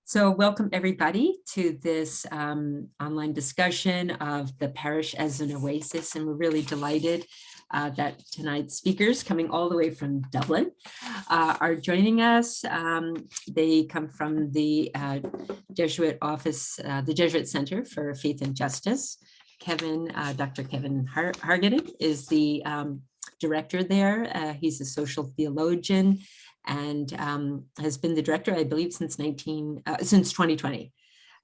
So welcome everybody to this online discussion of the parish as an oasis, and we're really delighted that tonight's speakers coming all the way from Dublin are joining us. They come from the Jesuit office, the Jesuit Centre for Faith and Justice. Dr. Kevin Hargaden is the director there. He's a social theologian and has been the director, I believe, since 2020,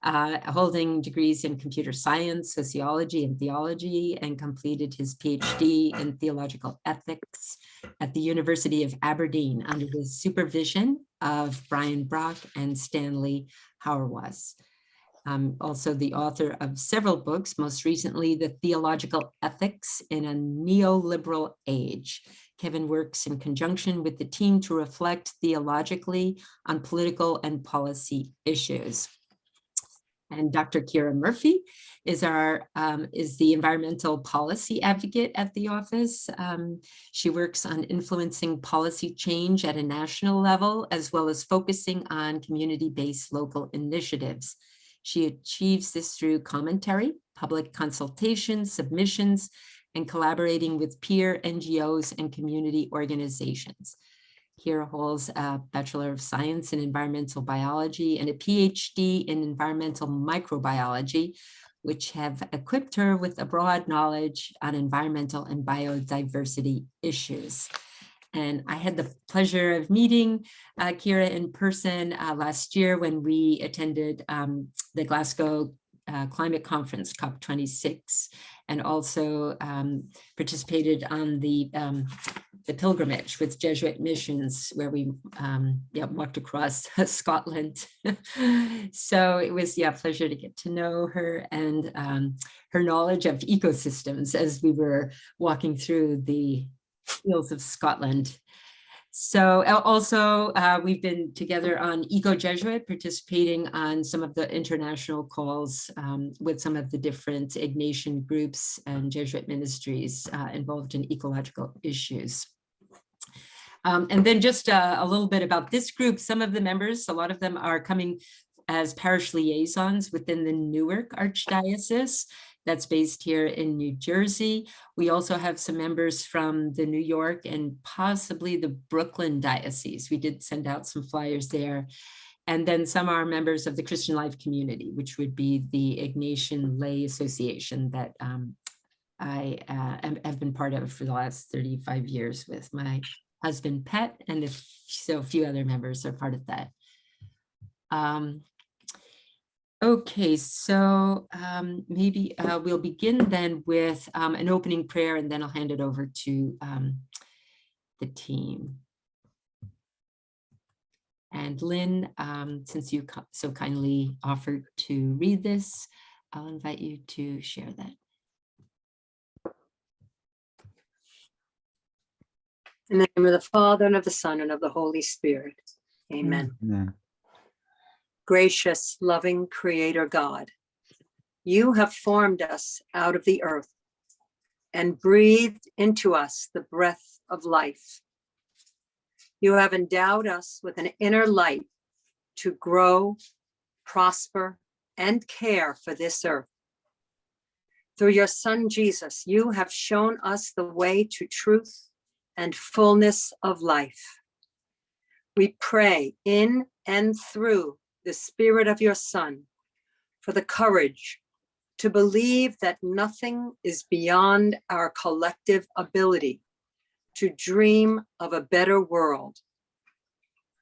holding degrees in computer science, sociology, and theology, and completed his PhD in theological ethics at the University of Aberdeen under the supervision of Brian Brock and Stanley Hauerwas. Also the author of several books, most recently, The Theological Ethics in a Neoliberal Age. Kevin works in conjunction with the team to reflect theologically on political and policy issues. And Dr. Ciara Murphy is the environmental policy advocate at the office. She works on influencing policy change at a national level, as well as focusing on community-based local initiatives. She achieves this through commentary, public consultation, submissions, and collaborating with peer NGOs and community organizations. Ciara holds a Bachelor of Science in Environmental Biology and a PhD in Environmental Microbiology, which have equipped her with a broad knowledge on environmental and biodiversity issues. And I had the pleasure of meeting Ciara in person last year when we attended the Glasgow Climate Conference, COP26, and also participated on the pilgrimage with Jesuit missions, where we walked across Scotland. So it was a pleasure to get to know her and her knowledge of ecosystems as we were walking through the hills of Scotland. So also we've been together on Eco Jesuit, participating on some of the international calls with some of the different Ignatian groups and Jesuit ministries involved in ecological issues. And then just a little bit about this group. Some of the members, a lot of them are coming as parish liaisons within the Newark Archdiocese. That's based here in New Jersey. We also have some members from the New York and possibly the Brooklyn diocese. We did send out some flyers there. And then some are members of the Christian Life Community, which would be the Ignatian Lay Association that I have been part of for the last 35 years with my husband, Pet, and a few other members are part of that. Okay, so maybe we'll begin then with an opening prayer, and then I'll hand it over to the team. And Lynn, since you so kindly offered to read this, I'll invite you to share that. In the name of the Father, and of the Son, and of the Holy Spirit. Amen. Amen. Gracious, loving Creator God, you have formed us out of the earth and breathed into us the breath of life. You have endowed us with an inner light to grow, prosper, and care for this earth. Through your Son, Jesus, you have shown us the way to truth and fullness of life. We pray in and through the Spirit of your Son for the courage to believe that nothing is beyond our collective ability to dream of a better world,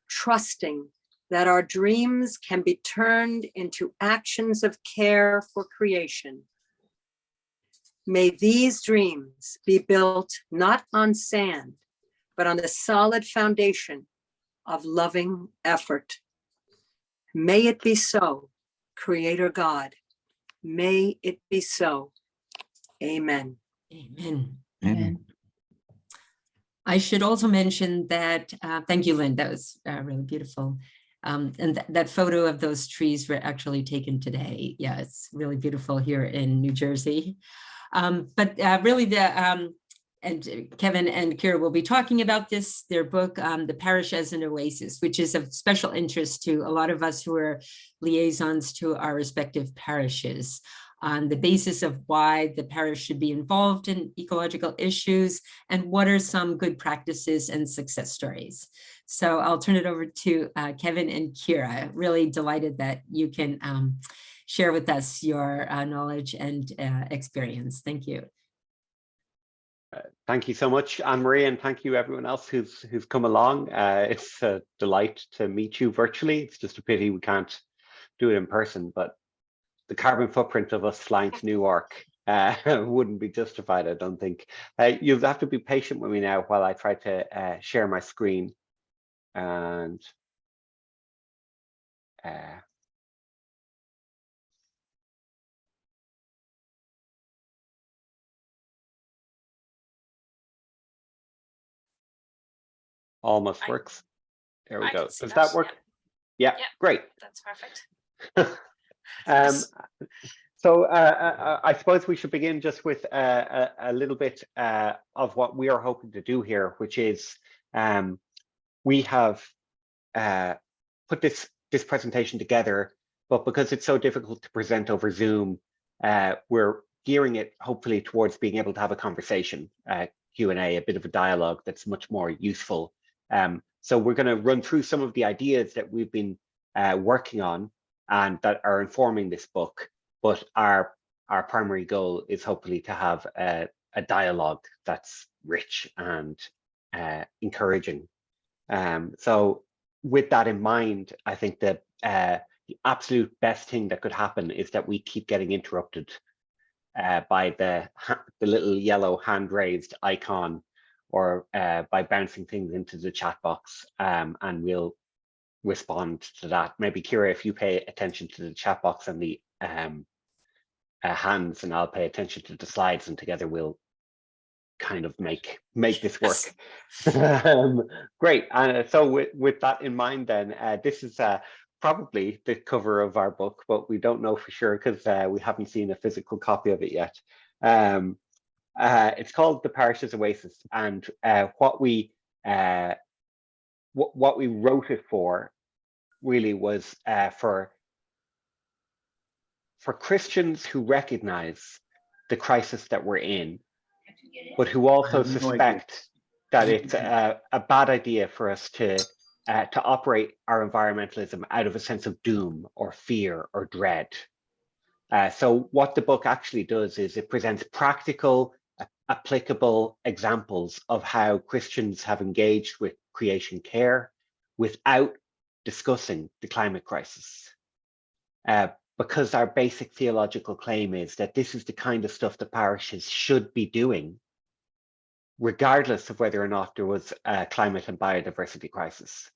trusting that our dreams can be turned into actions of care for creation. May these dreams be built not on sand, but on the solid foundation of loving effort. May it be so, Creator God. May it be so. Amen. Amen. Amen. I should also mention that, thank you, Lynn, that was really beautiful. And that photo of those trees were actually taken today. Yeah, it's really beautiful here in New Jersey. But really Kevin and Ciara will be talking about their book, The Parish as an Oasis, which is of special interest to a lot of us who are liaisons to our respective parishes, on the basis of why the parish should be involved in ecological issues and what are some good practices and success stories. So I'll turn it over to Kevin and Ciara. Really delighted that you can share with us your knowledge and experience. Thank you. Thank you so much, Anne Marie, and thank you everyone else who's come along. It's a delight to meet you virtually. It's just a pity we can't do it in person, but the carbon footprint of us flying to Newark wouldn't be justified, I don't think. You'll have to be patient with me now while I try to share my screen. And almost works. There we go. Does that work? Yeah, great. That's perfect. So I suppose we should begin just with a little bit of what we are hoping to do here, which is we have put this presentation together, but because it's so difficult to present over Zoom, we're gearing it hopefully towards being able to have a conversation, Q&A, a bit of a dialogue that's much more useful. So we're going to run through some of the ideas that we've been working on and that are informing this book, but our primary goal is hopefully to have a dialogue that's rich and encouraging. So with that in mind, I think that the absolute best thing that could happen is that we keep getting interrupted by the little yellow hand raised icon, or by bouncing things into the chat box, and we'll respond to that. Maybe Ciara, if you pay attention to the chat box and the hands, and I'll pay attention to the slides, and together we'll kind of make this work. Great. So with that in mind, then this is probably the cover of our book, but we don't know for sure because we haven't seen a physical copy of it yet. It's called The Parish's Oasis, and what we wrote it for really was for Christians who recognize the crisis that we're in, but who also suspect that it's a bad idea for us to operate our environmentalism out of a sense of doom or fear or dread. So what the book actually does is it presents practical, applicable examples of how Christians have engaged with creation care without discussing the climate crisis. Because our basic theological claim is that this is the kind of stuff the parishes should be doing, regardless of whether or not there was a climate and biodiversity crisis.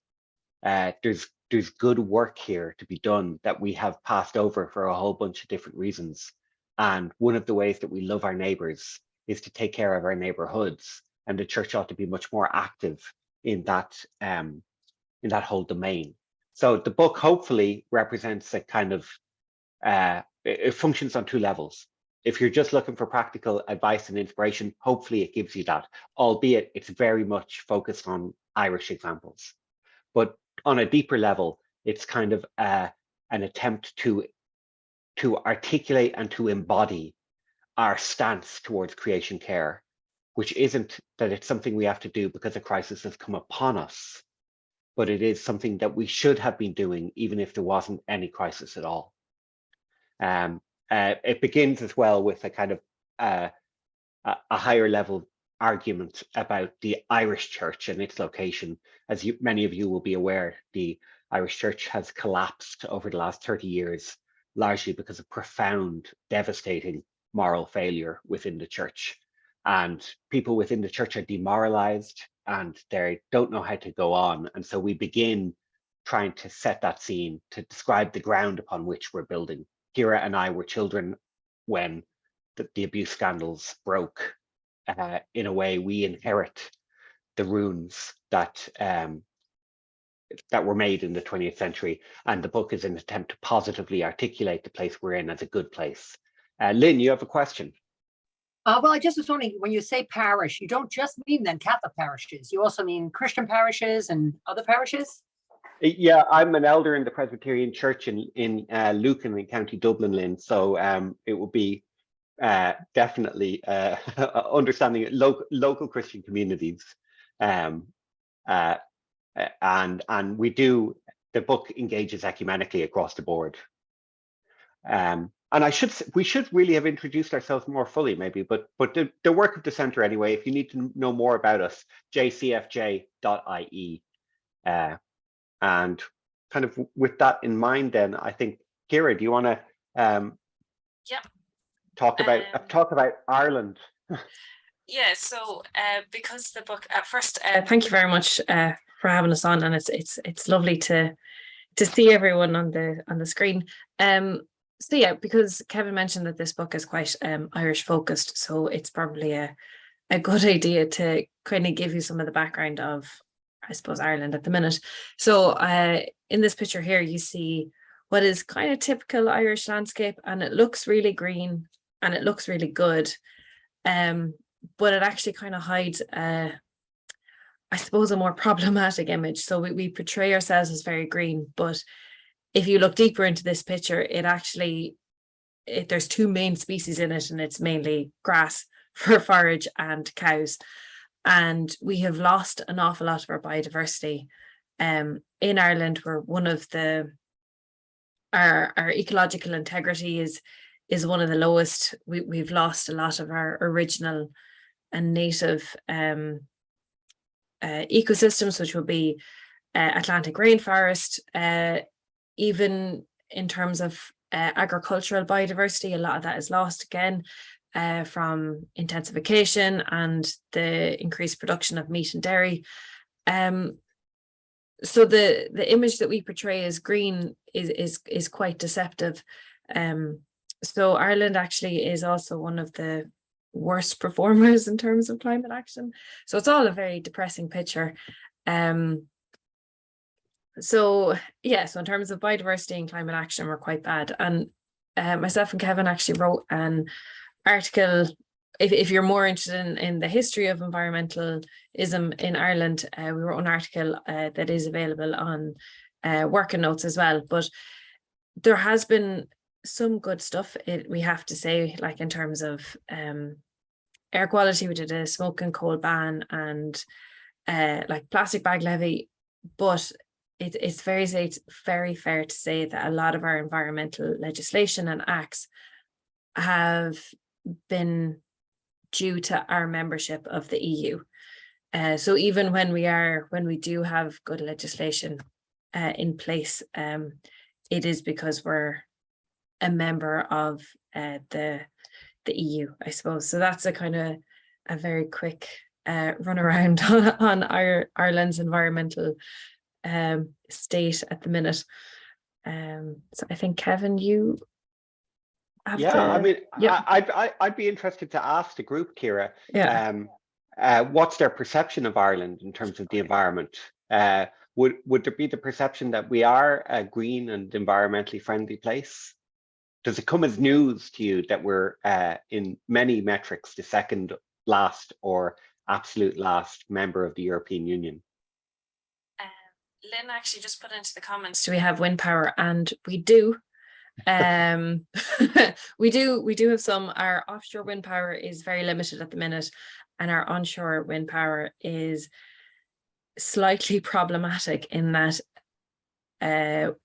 There's good work here to be done that we have passed over for a whole bunch of different reasons. And one of the ways that we love our neighbours is to take care of our neighbourhoods, and the church ought to be much more active in that whole domain. So the book hopefully represents a kind of it functions on two levels. If you're just looking for practical advice and inspiration, hopefully it gives you that, albeit it's very much focused on Irish examples. But on a deeper level, it's kind of an attempt to articulate and to embody our stance towards creation care, which isn't that it's something we have to do because a crisis has come upon us, but it is something that we should have been doing even if there wasn't any crisis at all. It begins as well with a kind of a higher level argument about the Irish Church and its location. As many of you will be aware, the Irish Church has collapsed over the last 30 years, largely because of profound, devastating moral failure within the church. And people within the church are demoralized and they don't know how to go on. And so we begin trying to set that scene, to describe the ground upon which we're building. Ciara and I were children when the abuse scandals broke. In a way, we inherit the ruins that were made in the 20th century, and the book is an attempt to positively articulate the place we're in as a good place. Lynn, you have a question? Well, I just was wondering, when you say parish, you don't just mean then Catholic parishes, you also mean Christian parishes and other parishes? Yeah, I'm an elder in the Presbyterian Church in Lucan in County Dublin, Lynn. So it would be definitely understanding local Christian communities, um, uh, and the book engages ecumenically across the board. And we should really have introduced ourselves more fully, maybe, but the work of the centre anyway. If you need to know more about us, jcfj.ie. And kind of with that in mind, then I think, Ciara, do you want to Yeah. talk about Ireland? Yeah, so because the book at first, thank you very much for having us on, and it's lovely to see everyone on the screen. So yeah, because Kevin mentioned that this book is quite Irish focused, so it's probably a good idea to kind of give you some of the background of, I suppose, Ireland at the minute. So in this picture here, you see what is kind of typical Irish landscape, and it looks really green and it looks really good. But it actually kind of hides, I suppose, a more problematic image. So we portray ourselves as very green, but if you look deeper into this picture, there's two main species in it, and it's mainly grass for forage and cows. And we have lost an awful lot of our biodiversity. In Ireland, we're one of our ecological integrity is one of the lowest. We've lost a lot of our original and native ecosystems, which will be Atlantic rainforest. Even in terms of agricultural biodiversity, a lot of that is lost again from intensification and the increased production of meat and dairy. So the image that we portray as green is quite deceptive. So Ireland actually is also one of the worst performers in terms of climate action. So it's all a very depressing picture. So yeah, so in terms of biodiversity and climate action, we're quite bad. And myself and Kevin actually wrote an article. If you're more interested in the history of environmentalism in Ireland, we wrote an article that is available on working notes as well. But there has been some good stuff, we have to say, like in terms of air quality. We did a smoke and coal ban and like plastic bag levy, but it's very fair to say that a lot of our environmental legislation and acts have been due to our membership of the EU. So even when we do have good legislation in place, it is because we're a member of the EU, I suppose. So that's a kind of a very quick run around on Ireland's environmental state at the minute. So I think, Kevin, you have I mean, I'd be interested to ask the group, Ciara, what's their perception of Ireland in terms of the environment? Would there be the perception that we are a green and environmentally friendly place? Does it come as news to you that we're in many metrics the second last or absolute last member of the European Union? Lynn actually just put into the comments, do we have wind power? And we do. We do have some. Our offshore wind power is very limited at the minute, and our onshore wind power is slightly problematic in that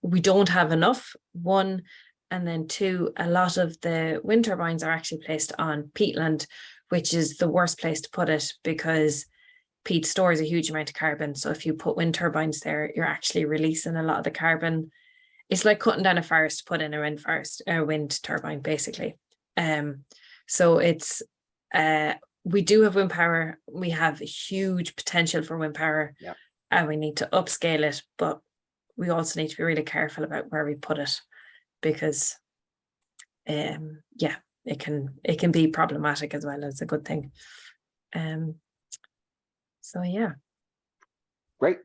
we don't have enough, one, and then two, a lot of the wind turbines are actually placed on peatland, which is the worst place to put it because peat stores a huge amount of carbon. So if you put wind turbines there, you're actually releasing a lot of the carbon. It's like cutting down a forest to put in a wind turbine, basically. So it's we do have wind power. We have huge potential for wind power, and we need to upscale it. But we also need to be really careful about where we put it, because it can be problematic as well as a good thing. So yeah. Great.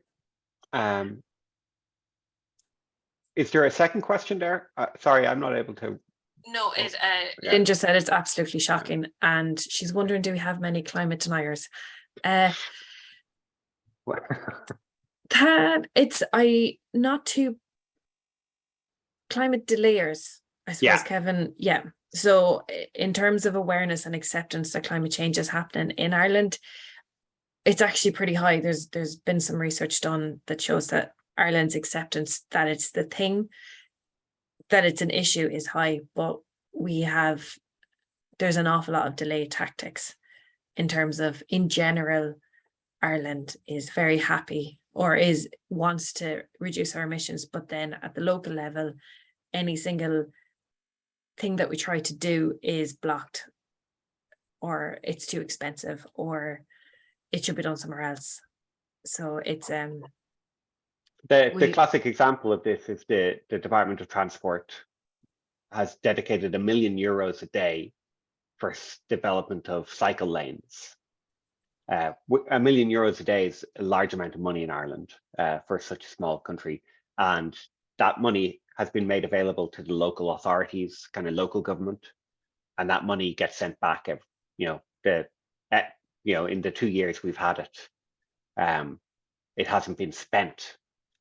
Is there a second question there? Sorry, I'm not able to No, Yeah. Lynn just said it's absolutely shocking, and she's wondering, do we have many climate deniers? That not too climate delayers, I suppose, Yeah. Kevin. Yeah. So in terms of awareness and acceptance that climate change is happening in Ireland, it's actually pretty high. There's been some research done that shows that Ireland's acceptance that it's the thing, that it's an issue, is high, but there's an awful lot of delay tactics in terms of, in general, Ireland is very happy or wants to reduce our emissions, but then at the local level, any single thing that we try to do is blocked, or it's too expensive, or it should be done somewhere else. So it's the classic example of this is the Department of Transport has dedicated €1 million a day for development of cycle lanes. €1 million a day is a large amount of money in Ireland for such a small country, and that money has been made available to the local authorities, kind of local government, and that money gets sent back. In the 2 years we've had it, it hasn't been spent,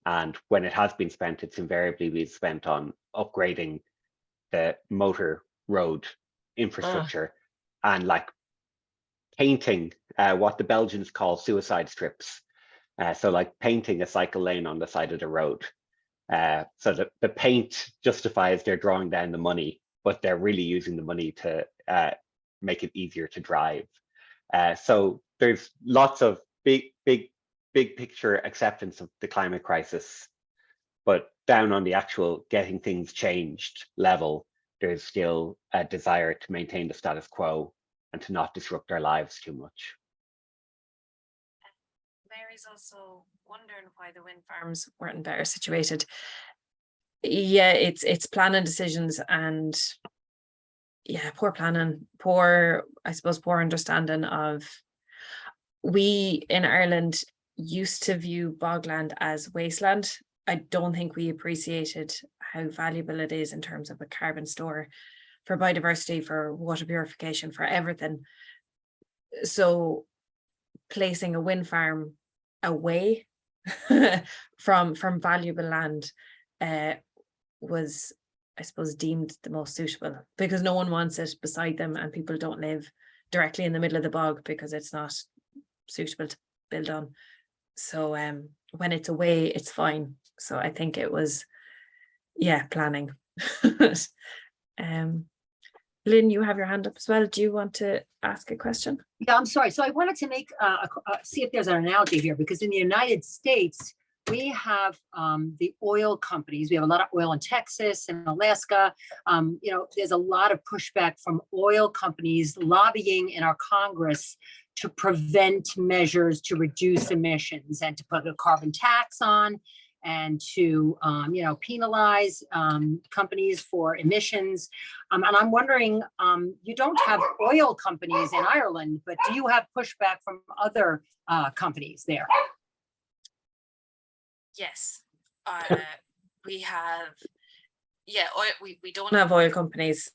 and when it has been spent, it's invariably been spent on upgrading the motor road infrastructure and like painting what the Belgians call suicide strips. So like painting a cycle lane on the side of the road. So that the paint justifies their drawing down the money, but they're really using the money to make it easier to drive. So there's lots of big picture acceptance of the climate crisis, but down on the actual getting things changed level, there's still a desire to maintain the status quo and to not disrupt our lives too much. Mary's also wondering why the wind farms weren't better situated. Yeah, it's planning decisions, and poor planning, poor understanding of. We in Ireland used to view bogland as wasteland. I don't think we appreciated how valuable it is in terms of a carbon store, for biodiversity, for water purification, for everything. So placing a wind farm away from valuable land was, I suppose, deemed the most suitable, because no one wants it beside them, and people don't live directly in the middle of the bog because it's not suitable to build on. So when it's away, it's fine. So I think it was planning. Lynn, you have your hand up as well. Do you want to ask a question? Yeah, I'm sorry. So I wanted to make see if there's an analogy here, because in the United States, we have the oil companies. We have a lot of oil in Texas and Alaska. There's a lot of pushback from oil companies lobbying in our Congress to prevent measures to reduce emissions, and to put a carbon tax on, and to penalize companies for emissions. And I'm wondering, you don't have oil companies in Ireland, but do you have pushback from other companies there? Yes, we have. We don't have oil companies.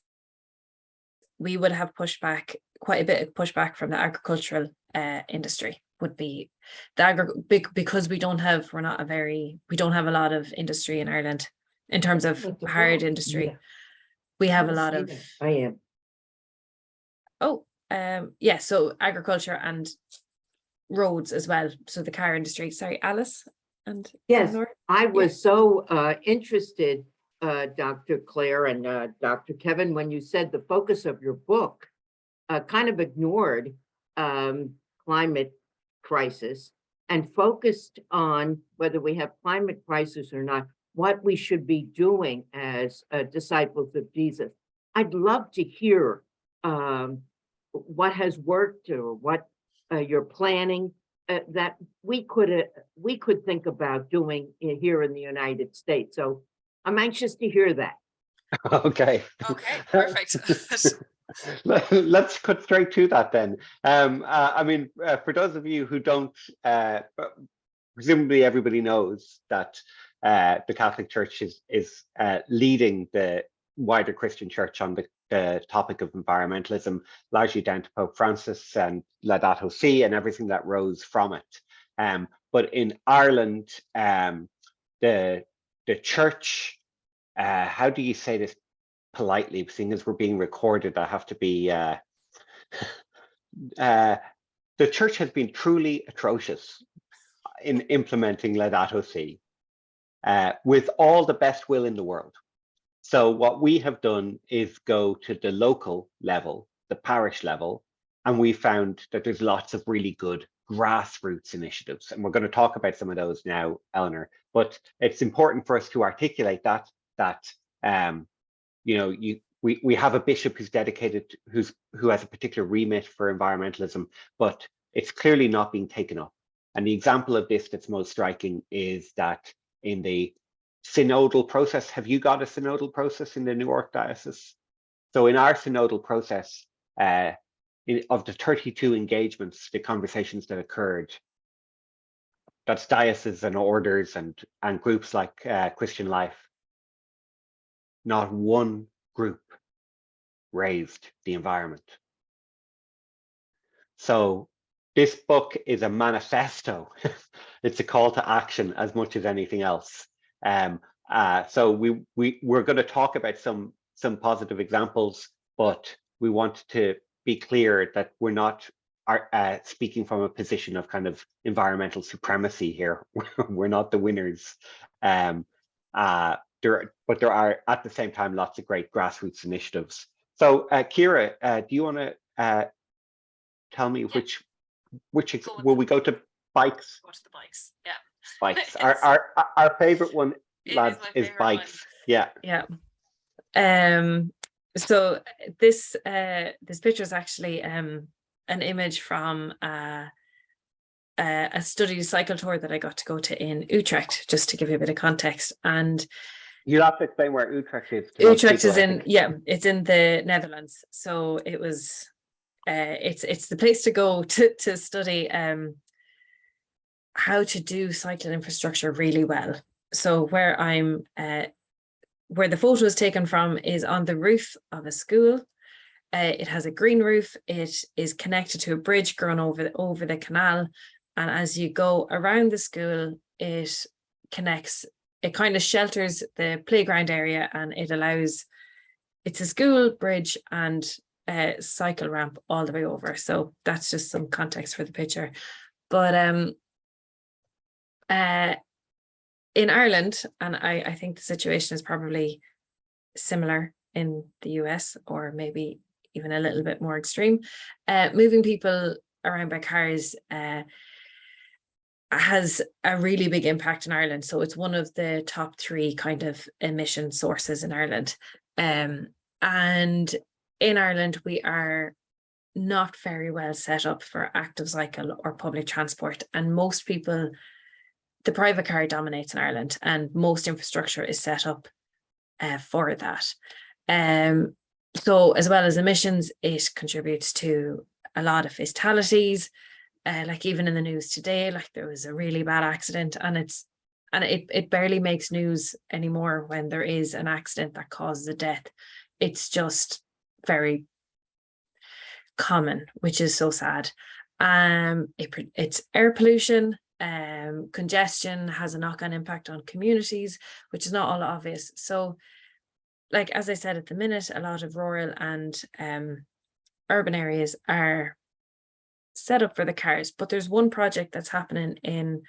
We would have pushback, quite a bit of pushback from the agricultural industry. Would be because we don't have a lot of industry in Ireland in terms of hard industry. Yeah. We have a lot of. I am. So agriculture and roads as well. So the car industry. Sorry, Alice. And yes, I was so interested, Dr. Claire and Dr. Kevin, when you said the focus of your book kind of ignored climate crisis and focused on whether we have climate crisis or not, what we should be doing as disciples of Jesus. I'd love to hear what has worked, or what you're planning that we could think about doing here in the United States. So I'm anxious to hear that. Okay, perfect. Let's cut straight to that then. For those of you who don't, presumably everybody knows that the Catholic Church is leading the wider Christian church on the topic of environmentalism, largely down to Pope Francis and Laudato Si and everything that rose from it. But in Ireland, the church, how do you say this politely, seeing as we're being recorded, I have to be, the church has been truly atrocious in implementing Laudato Si, with all the best will in the world. So what we have done is go to the local level, the parish level, and we found that there's lots of really good grassroots initiatives. And we're going to talk about some of those now, Eleanor, but it's important for us to articulate that you know, we have a bishop who's dedicated, who has a particular remit for environmentalism, but it's clearly not being taken up. And the example of this that's most striking is that in the synodal process, have you got a synodal process in the Newark diocese? So in our synodal process, of the 32 engagements, the conversations that occurred, that's dioceses and orders and groups like Christian Life, not one group raised the environment. So this book is a manifesto. It's a call to action as much as anything else. So we're going to talk about some positive examples, but we want to be clear that we're not speaking from a position of kind of environmental supremacy here. We're not the winners. But there are at the same time lots of great grassroots initiatives. So Ciara, do you want to tell me which will we go to bikes? Go to the bikes, yeah. Bikes. Our favorite one, lads, is bikes. One. Yeah. So this picture is actually an image from a study cycle tour that I got to go to in Utrecht, just to give you a bit of context. And you'll have to explain where Utrecht is. Utrecht is it's in the Netherlands. So it was it's the place to go to study how to do cycling infrastructure really well. So where the photo is taken from is on the roof of a school. It has a green roof. It is connected to a bridge going over the canal. And as you go around the school, it kind of shelters the playground area, and it's a school bridge and a cycle ramp all the way over. So that's just some context for the picture. But in Ireland, and I think the situation is probably similar in the US, or maybe even a little bit more extreme, moving people around by cars has a really big impact in Ireland. So it's one of the top 3 kind of emission sources in Ireland. And in Ireland, we are not very well set up for active cycle or public transport. And most people, the private car dominates in Ireland, and most infrastructure is set up for that. So as well as emissions, it contributes to a lot of fatalities. Like even in the news today, like there was a really bad accident, and it barely makes news anymore when there is an accident that causes a death. It's just very common, which is so sad. It's air pollution. Congestion has a knock-on impact on communities, which is not all obvious. So, like, as I said at the minute, a lot of rural and urban areas are set up for the cars, but there's one project that's happening in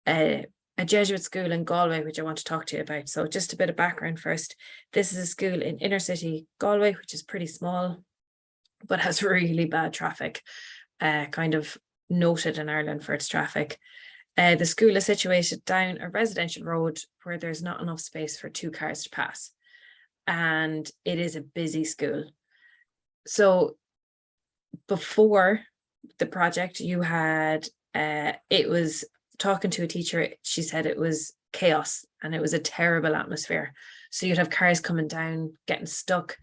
a Jesuit school in Galway, which I want to talk to you about. So just a bit of background first. This is a school in inner city Galway, which is pretty small, but has really bad traffic, kind of noted in Ireland for its traffic. The school is situated down a residential road where there's not enough space for 2 cars to pass. And it is a busy school. So before the project, you had, it was talking to a teacher, she said it was chaos and it was a terrible atmosphere. So you'd have cars coming down, getting stuck.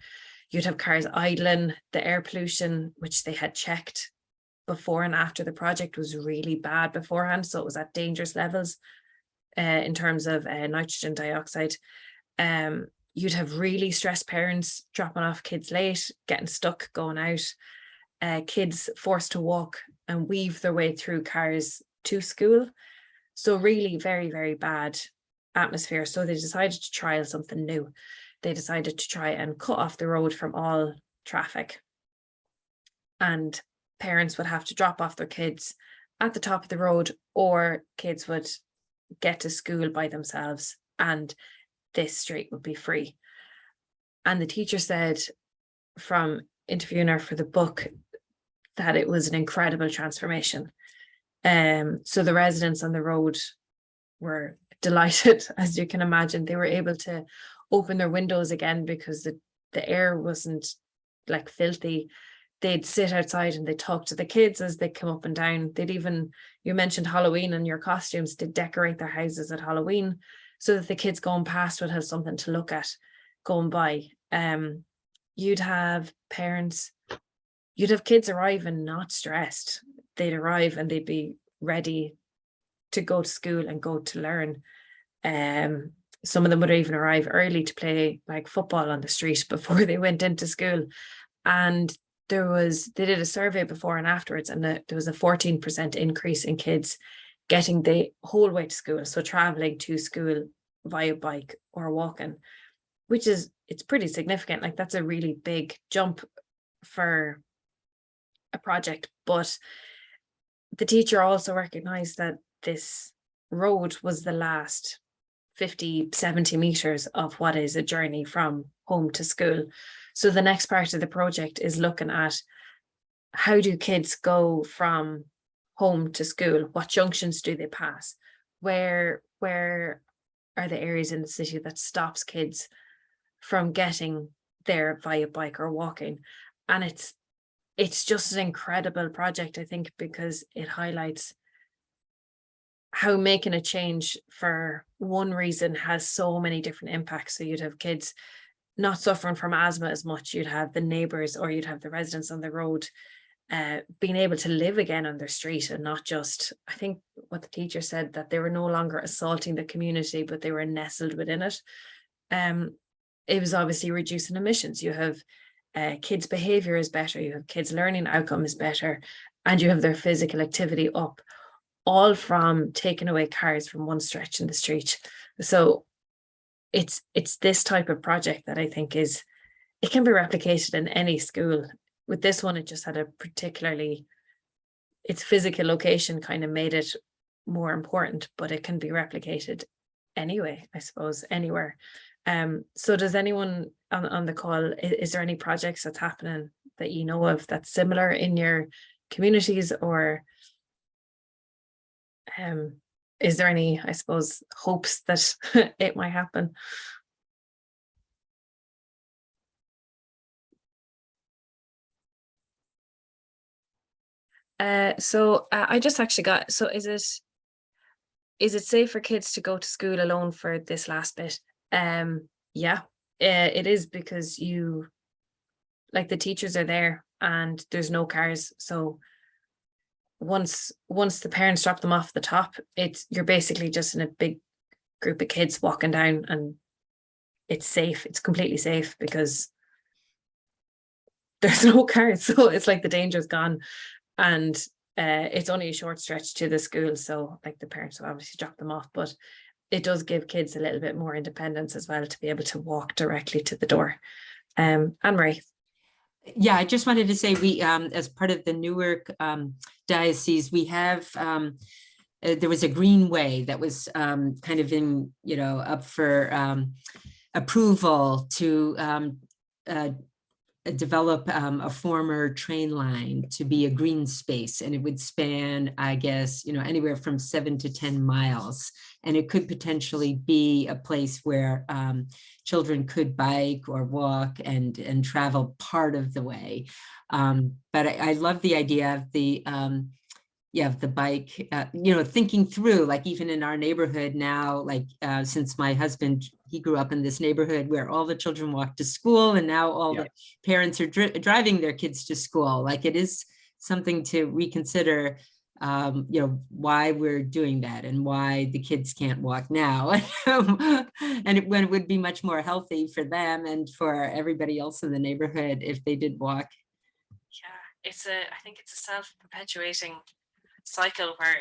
You'd have cars idling. The air pollution, which they had checked before and after the project, was really bad beforehand. So it was at dangerous levels in terms of nitrogen dioxide. you'd have really stressed parents dropping off kids late, getting stuck going out, kids forced to walk and weave their way through cars to school. So really very, very bad atmosphere. So they decided to trial something new. They decided to try and cut off the road from all traffic. And parents would have to drop off their kids at the top of the road, or kids would get to school by themselves and this street would be free. And the teacher said, from interviewing her for the book, that it was an incredible transformation. So the residents on the road were delighted, as you can imagine. They were able to open their windows again because the air wasn't like filthy. They'd sit outside and they'd talk to the kids as they come up and down. They'd even, you mentioned Halloween and your costumes, they'd decorate their houses at Halloween so that the kids going past would have something to look at going by. You'd have parents, you'd have kids arriving not stressed. They'd arrive and they'd be ready to go to school and go to learn. Some of them would even arrive early to play like football on the street before they went into school. And they did a survey before and afterwards, and there was a 14% increase in kids getting the whole way to school. So traveling to school via bike or walking, which is, it's pretty significant. Like that's a really big jump for a project. But the teacher also recognized that this road was the last 50, 70 meters of what is a journey from home to school. So the next part of the project is looking at how do kids go from home to school? What junctions do they pass? Where are the areas in the city that stops kids from getting there via bike or walking? And it's just an incredible project, I think, because it highlights how making a change for one reason has so many different impacts. So you'd have kids not suffering from asthma as much, you'd have the neighbours or you'd have the residents on the road being able to live again on their street, and not just, I think what the teacher said, that they were no longer assaulting the community, but they were nestled within it. It was obviously reducing emissions. You have kids' behaviour is better, you have kids' learning outcome is better, and you have their physical activity up, all from taking away cars from one stretch in the street. So it's this type of project that I think it can be replicated in any school. With this one, it just had a particularly, its physical location kind of made it more important, but it can be replicated anyway, I suppose, anywhere. So does anyone on the call, is there any projects that's happening that you know of that's similar in your communities, or is there any, I suppose, hopes that it might happen? So I just actually got, so is it safe for kids to go to school alone for this last bit? Yeah, it is, because like the teachers are there and there's no cars. So once the parents drop them off at the top, you're basically just in a big group of kids walking down, and it's safe. It's completely safe because there's no cars. So it's like the danger's gone, and it's only a short stretch to the school. So like the parents will obviously drop them off, but it does give kids a little bit more independence as well to be able to walk directly to the door. Anne Marie. Yeah, I just wanted to say we, as part of the Newark diocese, we have, there was a greenway that was kind of in, up for approval to develop a former train line to be a green space, and it would span, I guess, anywhere from 7 to 10 miles. And it could potentially be a place where children could bike or walk and travel part of the way. But I love the idea of the bike, thinking through, like even in our neighborhood now, like since my husband, he grew up in this neighborhood where all the children walk to school, and now all the parents are driving their kids to school. Like it is something to reconsider you know, why we're doing that and why the kids can't walk now. And when it would be much more healthy for them and for everybody else in the neighborhood if they did walk. Yeah, I think it's a self-perpetuating cycle where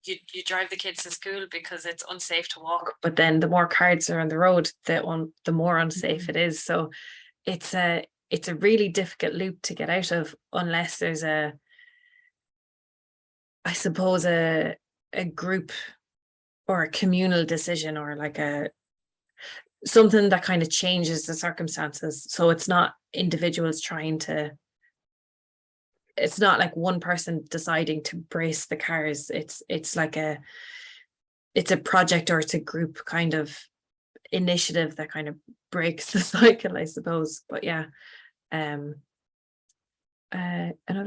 you drive the kids to school because it's unsafe to walk, but then the more cars are on the road, the more unsafe it is. So it's a really difficult loop to get out of unless there's I suppose a group or a communal decision, or like something that kind of changes the circumstances. So it's not individuals it's not like one person deciding to brace the cars. It's like it's a project, or it's a group kind of initiative that kind of breaks the cycle, I suppose. But yeah, another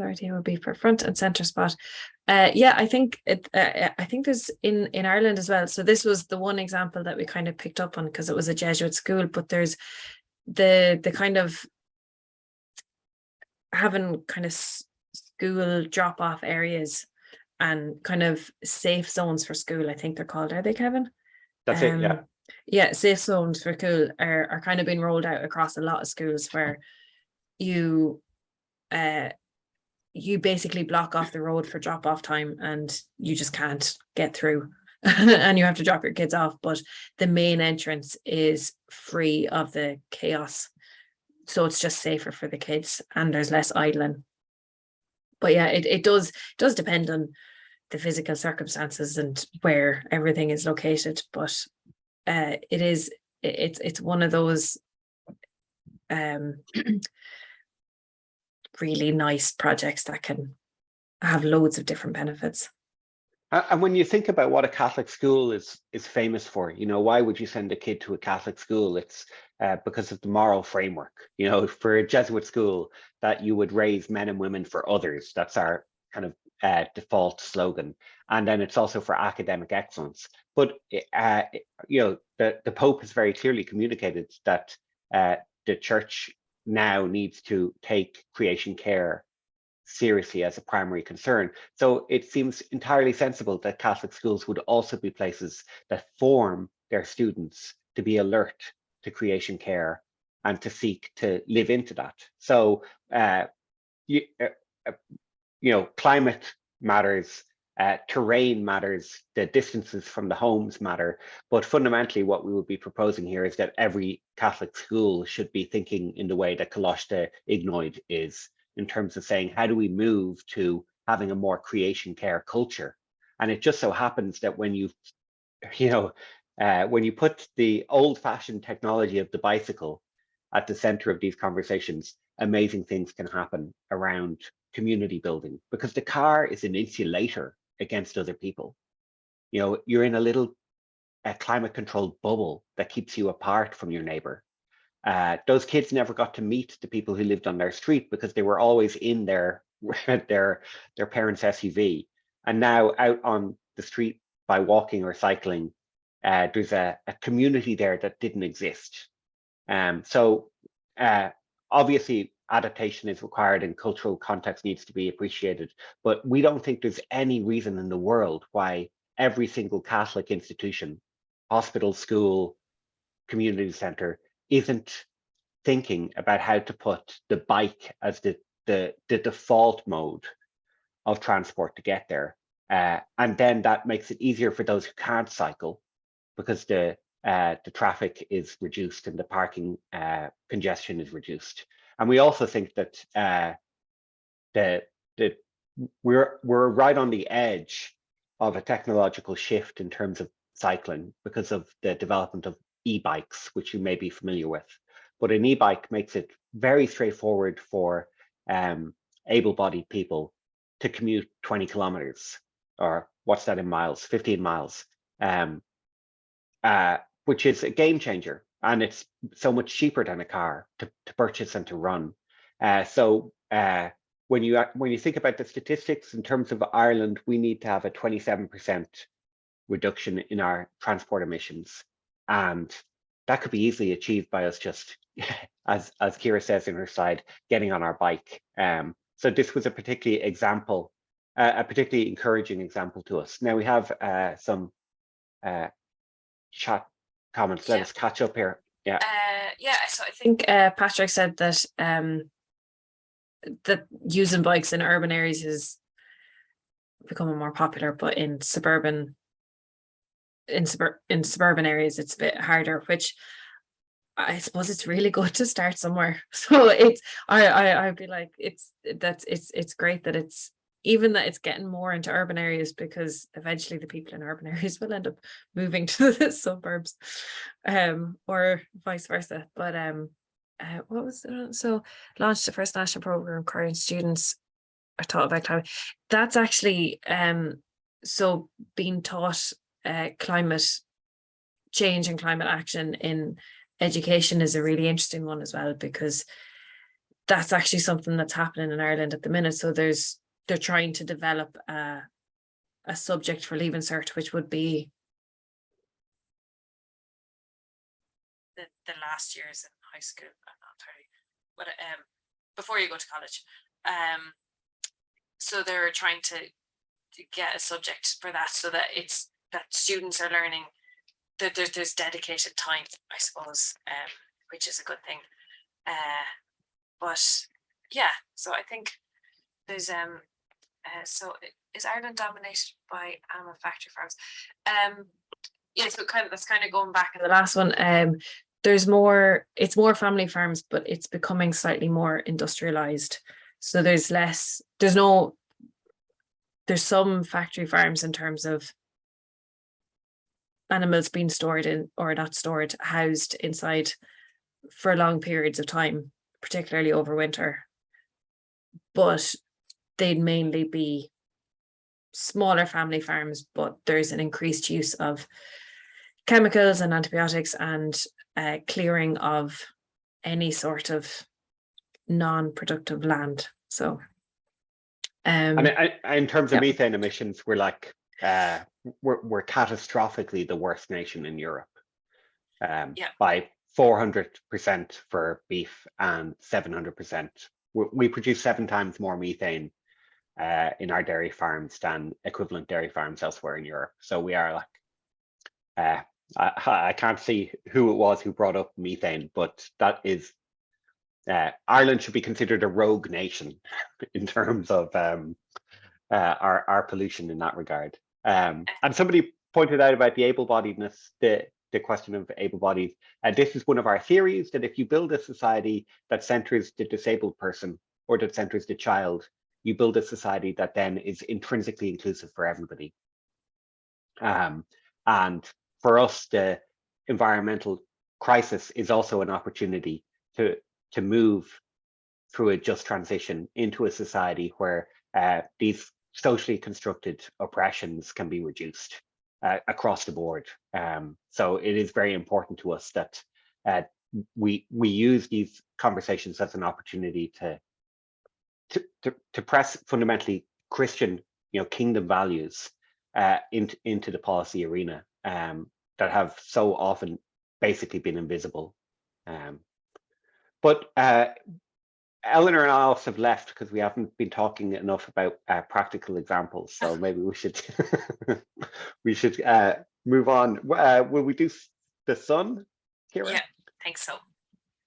idea would be for front and center spot. Yeah, I think I think there's in Ireland as well. So this was the one example that we kind of picked up on because it was a Jesuit school, but there's the kind of having kind of school drop-off areas and kind of safe zones for school, I think they're called. Are they, Kevin? That's it, yeah. Yeah, safe zones for school are kind of being rolled out across a lot of schools where you basically block off the road for drop-off time and you just can't get through and you have to drop your kids off, but the main entrance is free of the chaos, so it's just safer for the kids and there's less idling. But yeah, it does depend on the physical circumstances and where everything is located, but it's one of those really nice projects that can have loads of different benefits. And when you think about what a Catholic school is famous for, you know, why would you send a kid to a Catholic school? It's because of the moral framework. You know, for a Jesuit school, that you would raise men and women for others. That's our kind of default slogan. And then it's also for academic excellence. But you know, the Pope has very clearly communicated that the Church now needs to take creation care seriously as a primary concern. So it seems entirely sensible that Catholic schools would also be places that form their students to be alert to creation care and to seek to live into that. So, you know, climate matters, terrain matters, the distances from the homes matter, but fundamentally what we would be proposing here is that every Catholic school should be thinking in the way that Coláiste Ignoid is, in terms of saying, how do we move to having a more creation care culture? And it just so happens that when you put the old-fashioned technology of the bicycle at the center of these conversations, amazing things can happen around community building, because the car is an insulator against other people. You know, you're in a little climate-controlled bubble that keeps you apart from your neighbor. Those kids never got to meet the people who lived on their street because they were always in their parents' SUV. And now out on the street by walking or cycling, there's a community there that didn't exist. So obviously adaptation is required and cultural context needs to be appreciated, but we don't think there's any reason in the world why every single Catholic institution, hospital, school, community center, isn't thinking about how to put the bike as the default mode of transport to get there. And then that makes it easier for those who can't cycle, because the traffic is reduced and the parking congestion is reduced. And we also think that we're right on the edge of a technological shift in terms of cycling because of the development of e-bikes, which you may be familiar with. But an e-bike makes it very straightforward for able-bodied people to commute 20 kilometers, or what's that in miles, 15 miles, which is a game changer. And it's so much cheaper than a car to purchase and to run. So when you think about the statistics in terms of Ireland, we need to have a 27% reduction in our transport emissions. And that could be easily achieved by us just, as Ciara says in her slide, getting on our bike. So this was a particular example a particularly encouraging example to us. Now we have some chat comments. Let us catch up here. Yeah. So I think Patrick said that that using bikes in urban areas is becoming more popular, but in suburban areas it's a bit harder, which I suppose it's really good to start somewhere. So it's I'd be like, it's great that it's getting more into urban areas, because eventually the people in urban areas will end up moving to the suburbs, or vice versa. But what was it? So launched the first national program encouraging students are taught about climate. That's actually so being taught climate change and climate action in education is a really interesting one as well, because that's actually something that's happening in Ireland at the minute. So they're trying to develop a subject for Leaving Cert, which would be the last years in high school. I'm not entirely, but before you go to college. So they're trying to get a subject for that, so that students are learning that there's dedicated time, I suppose, which is a good thing. But yeah, so I think there's so is Ireland dominated by animal factory farms? Yeah, so that's kind of going back in the last one. It's more family farms, but it's becoming slightly more industrialized. So there's some factory farms in terms of animals being stored in, or not stored, housed inside for long periods of time, particularly over winter. But they'd mainly be smaller family farms, but there's an increased use of chemicals and antibiotics and clearing of any sort of non-productive land. So And in terms of methane emissions, we're like we're catastrophically the worst nation in Europe, by 400% for beef and 700%. We produce 7 times more methane in our dairy farms than equivalent dairy farms elsewhere in Europe. So we are like, I can't see who it was who brought up methane, but that is, Ireland should be considered a rogue nation in terms of our pollution in that regard. And somebody pointed out about the able-bodiedness, the question of able-bodied. This is one of our theories, that if you build a society that centers the disabled person or that centers the child, you build a society that then is intrinsically inclusive for everybody. And for us, the environmental crisis is also an opportunity to move through a just transition into a society where these socially constructed oppressions can be reduced across the board. So it is very important to us that we use these conversations as an opportunity to press fundamentally Christian, kingdom values into the policy arena that have so often basically been invisible. But Eleanor and I also have left because we haven't been talking enough about practical examples. So maybe we should move on. Will we do the sun, Ciara? Yeah, I think so.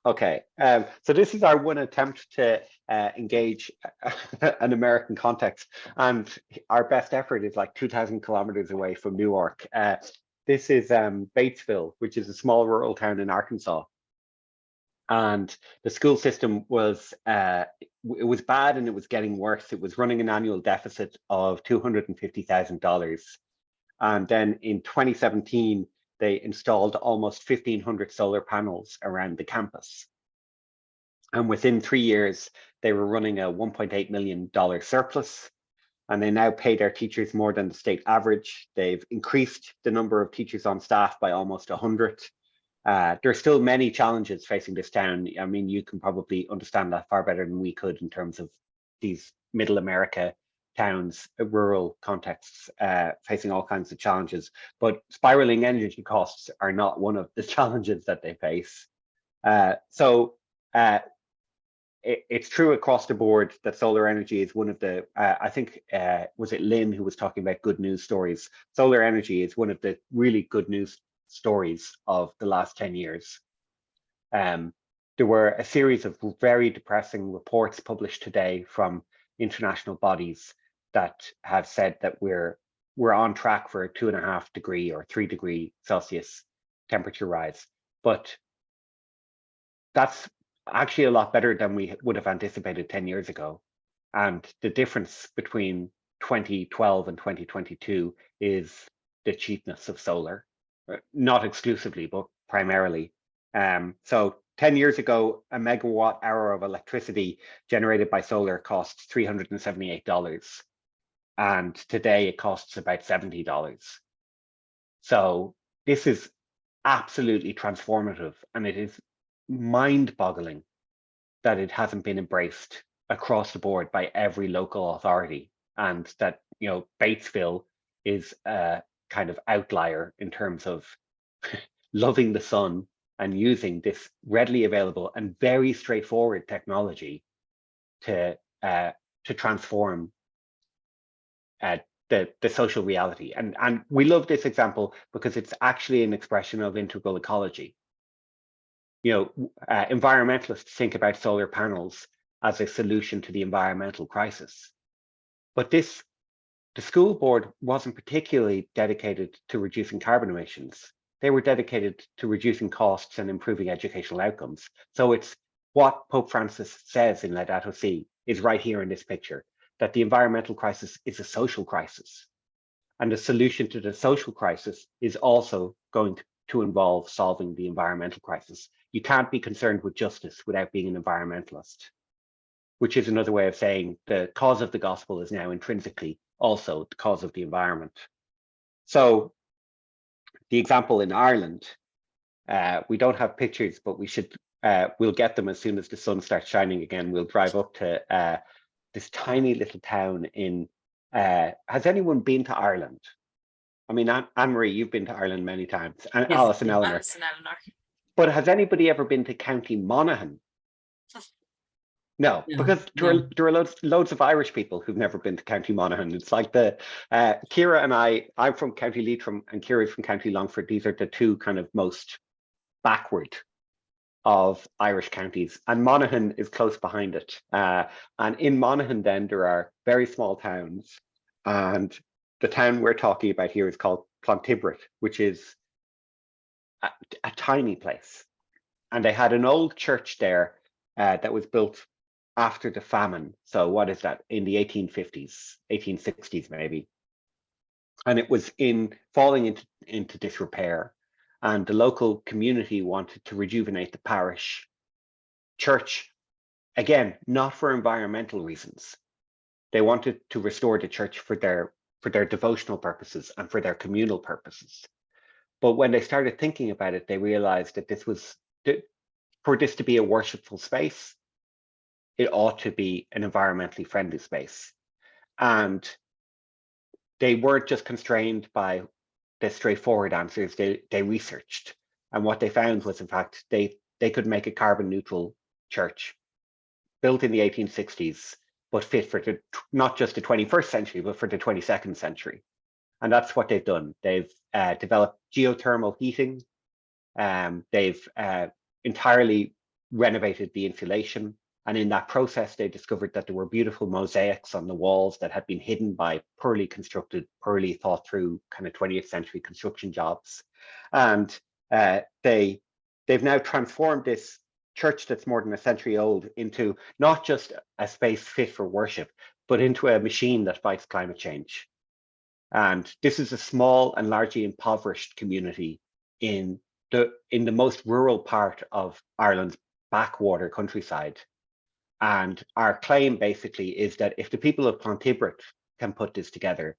Okay, so this is our one attempt to engage an American context, and our best effort is like 2,000 kilometers away from Newark. This is Batesville, which is a small rural town in Arkansas. And the school system was it was bad, and it was getting worse. It was running an annual deficit of $250,000. And then in 2017, they installed almost 1,500 solar panels around the campus. And within 3 years, they were running a $1.8 million surplus. And they now pay their teachers more than the state average. They've increased the number of teachers on staff by almost 100. There are still many challenges facing this town. I mean, you can probably understand that far better than we could in terms of these middle America towns, rural contexts, facing all kinds of challenges. But spiraling energy costs are not one of the challenges that they face. So it's true across the board that solar energy is one of the, I think, was it Lynn who was talking about good news stories? Solar energy is one of the really good news stories of the last 10 years. There were a series of very depressing reports published today from international bodies that have said that we're on track for a 2.5 degree or 3 degree Celsius temperature rise. But that's actually a lot better than we would have anticipated 10 years ago. And the difference between 2012 and 2022 is the cheapness of solar, not exclusively, but primarily. So 10 years ago, a megawatt hour of electricity generated by solar costs $378. And today it costs about $70. So this is absolutely transformative, and it is mind-boggling that it hasn't been embraced across the board by every local authority, and that, you know, Batesville is a kind of outlier in terms of loving the sun and using this readily available and very straightforward technology to transform the social reality. And we love this example because it's actually an expression of integral ecology. You know, environmentalists think about solar panels as a solution to the environmental crisis. But the school board wasn't particularly dedicated to reducing carbon emissions. They were dedicated to reducing costs and improving educational outcomes. So it's what Pope Francis says in Laudato Si is right here in this picture, that the environmental crisis is a social crisis. And the solution to the social crisis is also going to involve solving the environmental crisis. You can't be concerned with justice without being an environmentalist, which is another way of saying the cause of the gospel is now intrinsically also the cause of the environment. So the example in Ireland, we don't have pictures, but we should, we'll get them as soon as the sun starts shining again. We'll drive up to this tiny little town in, has anyone been to Ireland? I mean, Anne Marie, you've been to Ireland many times, and Yes. Alice and Eleanor. Alice and Eleanor. But has anybody ever been to County Monaghan? No, No, because there are loads of Irish people who've never been to County Monaghan. It's like Ciara and I'm from County Leitrim and Ciara's from County Longford. These are the two kind of most backward of Irish counties, and Monaghan is close behind it. And in Monaghan then there are very small towns, and the town we're talking about here is called Clontibret, which is a tiny place. And they had an old church there that was built after the famine. So what is that? In the 1850s, 1860s maybe. And it was falling into disrepair. And the local community wanted to rejuvenate the parish church. Again, not for environmental reasons. They wanted to restore the church for their devotional purposes and for their communal purposes. But when they started thinking about it, they realized that for this to be a worshipful space, it ought to be an environmentally friendly space. And they weren't just constrained by the straightforward answers, they researched. And what they found was, in fact, they could make a carbon neutral church built in the 1860s, but fit for not just the 21st century, but for the 22nd century. And that's what they've done. They've developed geothermal heating. They've entirely renovated the insulation. And in that process, they discovered that there were beautiful mosaics on the walls that had been hidden by poorly constructed, poorly thought through kind of 20th century construction jobs. And they've now transformed this church that's more than a century old into not just a space fit for worship, but into a machine that fights climate change. And this is a small and largely impoverished community in the most rural part of Ireland's backwater countryside. And our claim basically is that if the people of Clontibret can put this together,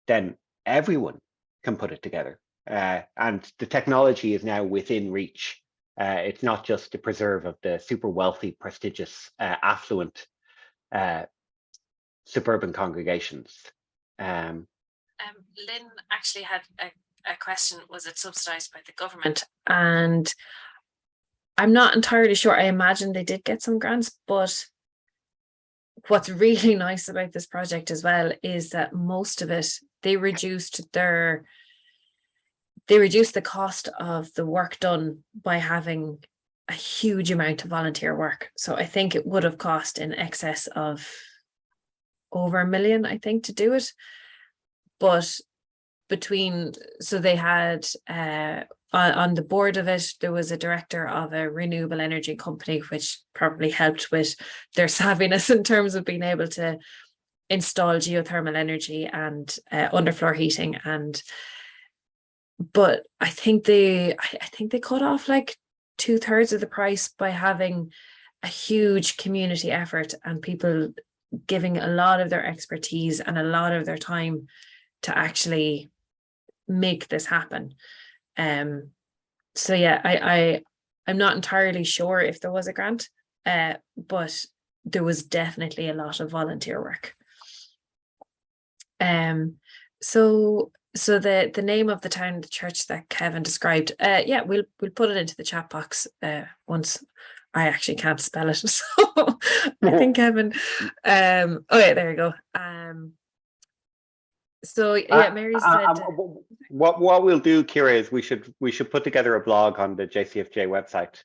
then everyone can put it together. And the technology is now within reach. It's not just the preserve of the super wealthy, prestigious, affluent suburban congregations. Lynn actually had a question, was it subsidized by the government? And I'm not entirely sure. I imagine they did get some grants, but what's really nice about this project as well is that most of it, they reduced the cost of the work done by having a huge amount of volunteer work. So I think it would have cost in excess of over $1 million, I think, to do it. But so they had on the board of it, there was a director of a renewable energy company, which probably helped with their savviness in terms of being able to install geothermal energy and underfloor heating. But I think they cut off like 2/3 of the price by having a huge community effort and people giving a lot of their expertise and a lot of their time to actually make this happen. So yeah, I'm not entirely sure if there was a grant, but there was definitely a lot of volunteer work. So the name of the town, the church that Kevin described, yeah, we'll put it into the chat box once. I actually can't spell it, so I think Kevin. Oh yeah, there you go. So yeah, Mary said. What we'll do, Ciara, is we should put together a blog on the JCFJ website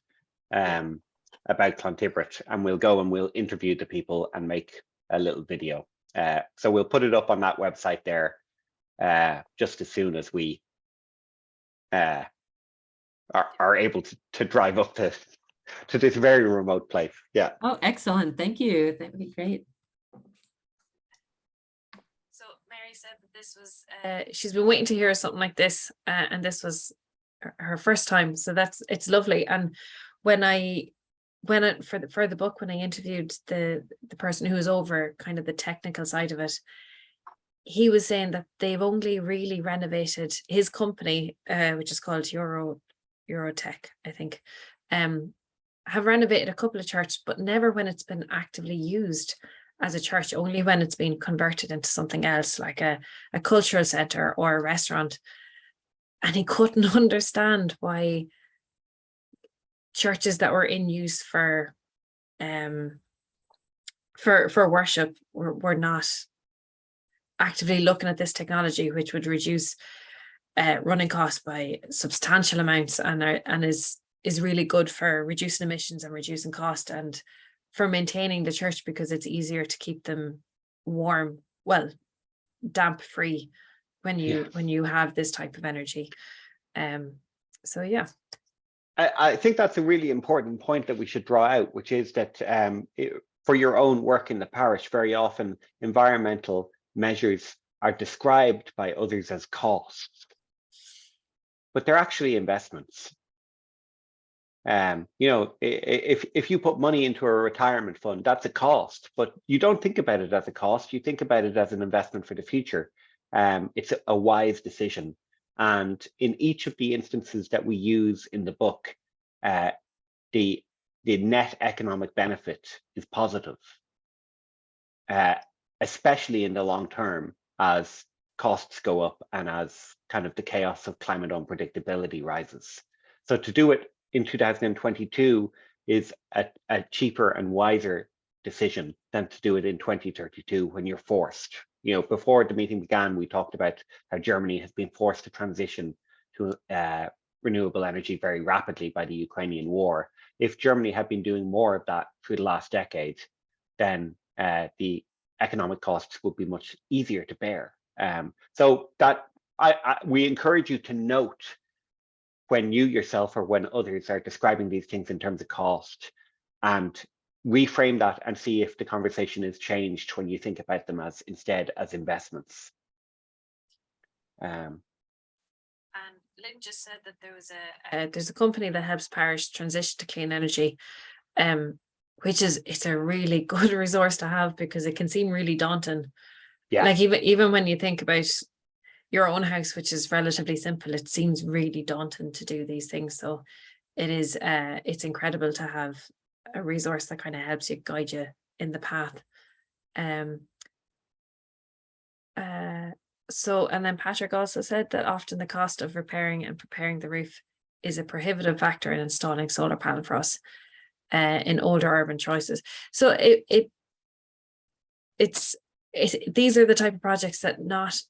about Clontibret, and we'll go and we'll interview the people and make a little video. So we'll put it up on that website there just as soon as we are able to drive up to this very remote place. Yeah. Oh, excellent. Thank you. That would be great. So Mary said that this was, she's been waiting to hear something like this, and this was her first time. So it's lovely. And for the book, when I interviewed the person who was over kind of the technical side of it, he was saying that they've only really renovated his company, which is called Eurotech, I think, have renovated a couple of churches, but never when it's been actively used as a church, only when it's been converted into something else, like a cultural center or a restaurant. And he couldn't understand why churches that were in use for worship were not actively looking at this technology, which would reduce running costs by substantial amounts, and is really good for reducing emissions and reducing cost and for maintaining the church, because it's easier to keep them warm, well, damp free when you have this type of energy. So yeah. I think that's a really important point that we should draw out, which is that for your own work in the parish, very often environmental measures are described by others as costs, but they're actually investments. If you put money into a retirement fund, that's a cost, but you don't think about it as a cost. You think about it as an investment for the future. It's a wise decision. And in each of the instances that we use in the book, the net economic benefit is positive, especially in the long term as costs go up and as kind of the chaos of climate unpredictability rises. So to do it in 2022 is a cheaper and wiser decision than to do it in 2032 when you're forced. Before the meeting began, we talked about how Germany has been forced to transition to renewable energy very rapidly by the Ukrainian war. If Germany had been doing more of that through the last decade, then the economic costs would be much easier to bear. So that we encourage you to note when you yourself or when others are describing these things in terms of cost, and reframe that and see if the conversation is changed when you think about them instead as investments. And Lynn just said that there's a company that helps Parish transition to clean energy, it's a really good resource to have, because it can seem really daunting. Yeah. Like even when you think about your own house, which is relatively simple, it seems really daunting to do these things. So it's incredible to have a resource that kind of helps you, guide you in the path. So, and then Patrick also said that often the cost of repairing and preparing the roof is a prohibitive factor in installing solar panel for us in older urban choices. So these are the type of projects that not,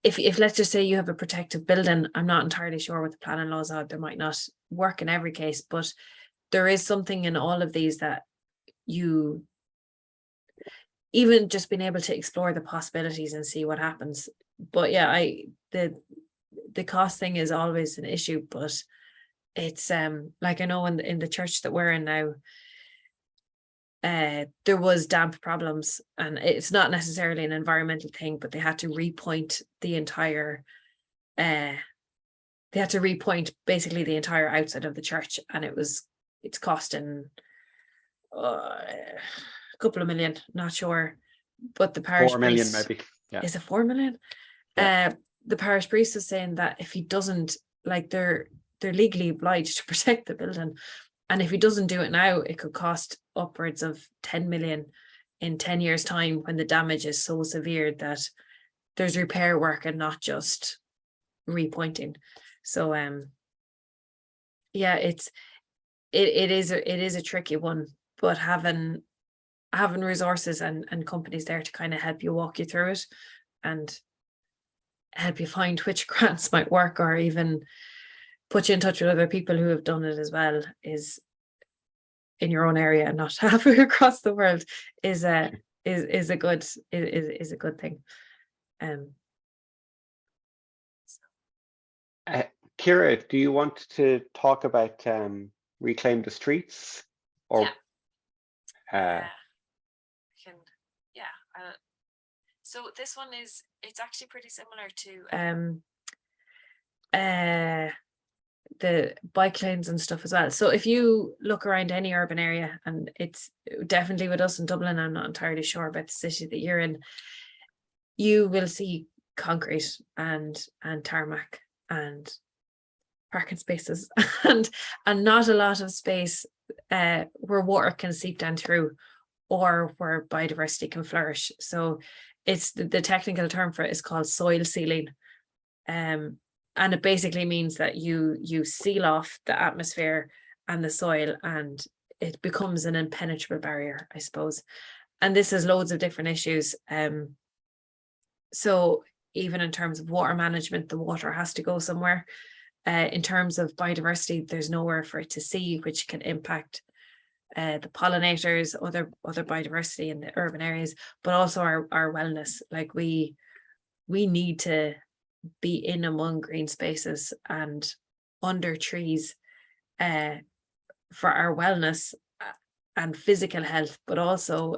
if let's just say you have a protective building, I'm not entirely sure what the planning laws are. They might not work in every case, but there is something in all of these that you, even just being able to explore the possibilities and see what happens. But yeah, the cost thing is always an issue, but it's like, I know in the church that we're in now, there was damp problems, and it's not necessarily an environmental thing, but they had to repoint the entire basically the entire outside of the church, and it's costing a couple of million, not sure, but the parish 4 million priest, maybe. Yeah. is it 4 million? Yeah. The parish priest was saying that if he doesn't, like, they're legally obliged to protect the building, and if he doesn't do it now, it could cost upwards of 10 million in 10 years' time, when the damage is so severe that there's repair work and not just repointing. So yeah, it is a tricky one, but having resources and companies there to kind of help you walk you through it and help you find which grants might work, or even put you in touch with other people who have done it as well, is in your own area and not halfway across the world, is a good thing. Ciara, do you want to talk about Reclaim the Streets? Or so this one it's actually pretty similar to the bike lanes and stuff as well. So if you look around any urban area, and it's definitely with us in Dublin, I'm not entirely sure about the city that you're in, you will see concrete and tarmac and parking spaces and not a lot of space where water can seep down through, or where biodiversity can flourish. So it's the technical term for it is called soil sealing. And it basically means that you seal off the atmosphere and the soil, and it becomes an impenetrable barrier, I suppose. And this has loads of different issues. So even in terms of water management, the water has to go somewhere. In terms of biodiversity, there's nowhere for it to see, which can impact the pollinators, other biodiversity in the urban areas, but also our wellness. Like we need to be in among green spaces and under trees for our wellness and physical health, but also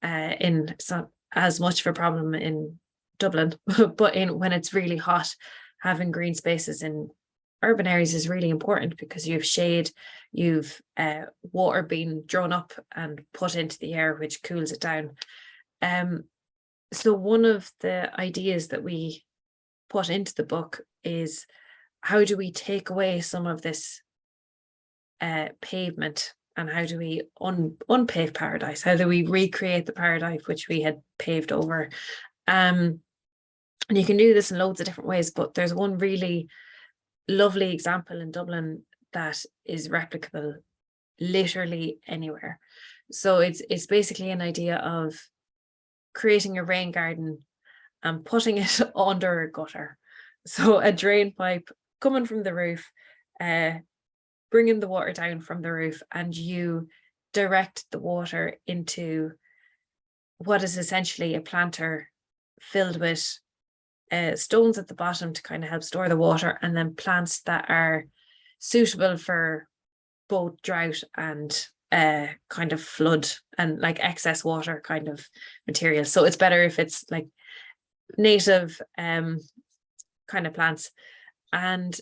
in some as much of a problem in Dublin, but when it's really hot, having green spaces in urban areas is really important, because you have shade, you've water being drawn up and put into the air, which cools it down. So one of the ideas that we put into the book is, how do we take away some of this pavement, and how do we unpave paradise? How do we recreate the paradise which we had paved over? And you can do this in loads of different ways, but there's one really lovely example in Dublin that is replicable literally anywhere. So it's basically an idea of creating a rain garden and putting it under a gutter. So a drain pipe coming from the roof, bringing the water down from the roof, and you direct the water into what is essentially a planter filled with stones at the bottom to kind of help store the water, and then plants that are suitable for both drought and kind of flood and like excess water kind of material. So it's better if it's like native kind of plants, and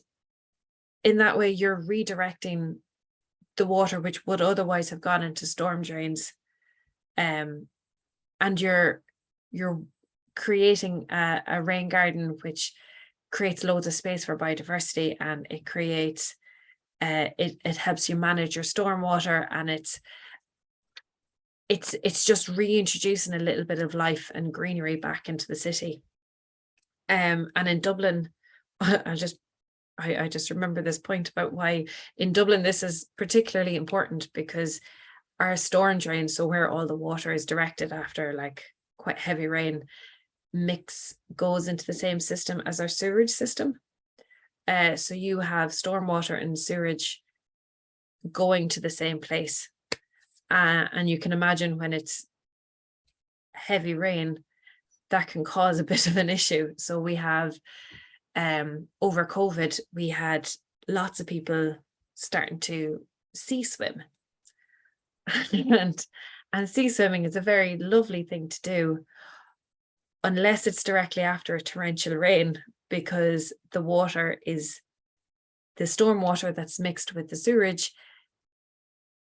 in that way you're redirecting the water which would otherwise have gone into storm drains, and you're creating a rain garden which creates loads of space for biodiversity, and it creates it helps you manage your stormwater, and it's just reintroducing a little bit of life and greenery back into the city. And in Dublin, I'll just I just remember this point about why in Dublin this is particularly important, because our storm drains, so where all the water is directed after like quite heavy rain, goes into the same system as our sewage system. So you have stormwater and sewage going to the same place. And you can imagine when it's heavy rain, that can cause a bit of an issue. So we have, over COVID, we had lots of people starting to sea swim. and sea swimming is a very lovely thing to do, unless it's directly after a torrential rain, because the storm water that's mixed with the sewage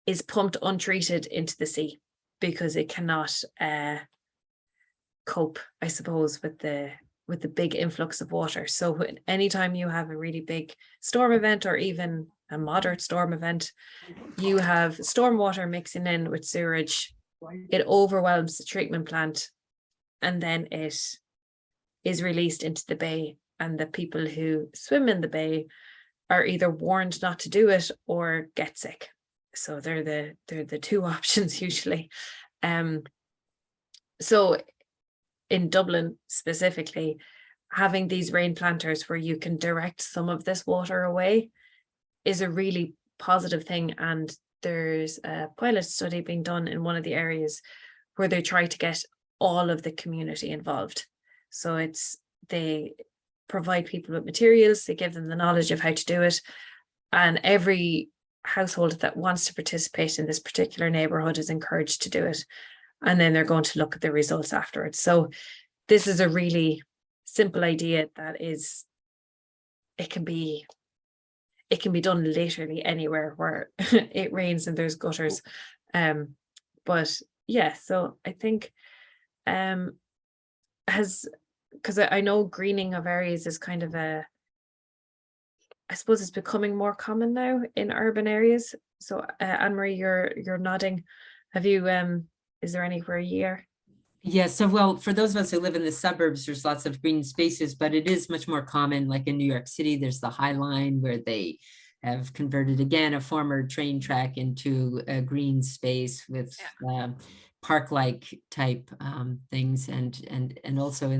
is pumped untreated into the sea, because it cannot cope, I suppose, with the big influx of water. So anytime you have a really big storm event, or even a moderate storm event, you have storm water mixing in with sewage, it overwhelms the treatment plant, and then it is released into the bay, and the people who swim in the bay are either warned not to do it or get sick. So they're the two options usually. So in Dublin specifically, having these rain planters where you can direct some of this water away is a really positive thing. And there's a pilot study being done in one of the areas where they try to get all of the community involved. So they provide people with materials, they give them the knowledge of how to do it, and every household that wants to participate in this particular neighborhood is encouraged to do it, and then they're going to look at the results afterwards. So this is a really simple idea that it can be done literally anywhere where it rains and there's gutters. But yeah, so I think because I know greening of areas is kind of I suppose it's becoming more common now in urban areas. So Anne Marie, you're nodding. Have you is there anywhere you are? Yeah, so well, for those of us who live in the suburbs, there's lots of green spaces, but it is much more common, like in New York City, there's the High Line where they have converted again a former train track into a green space with park-like type things, and also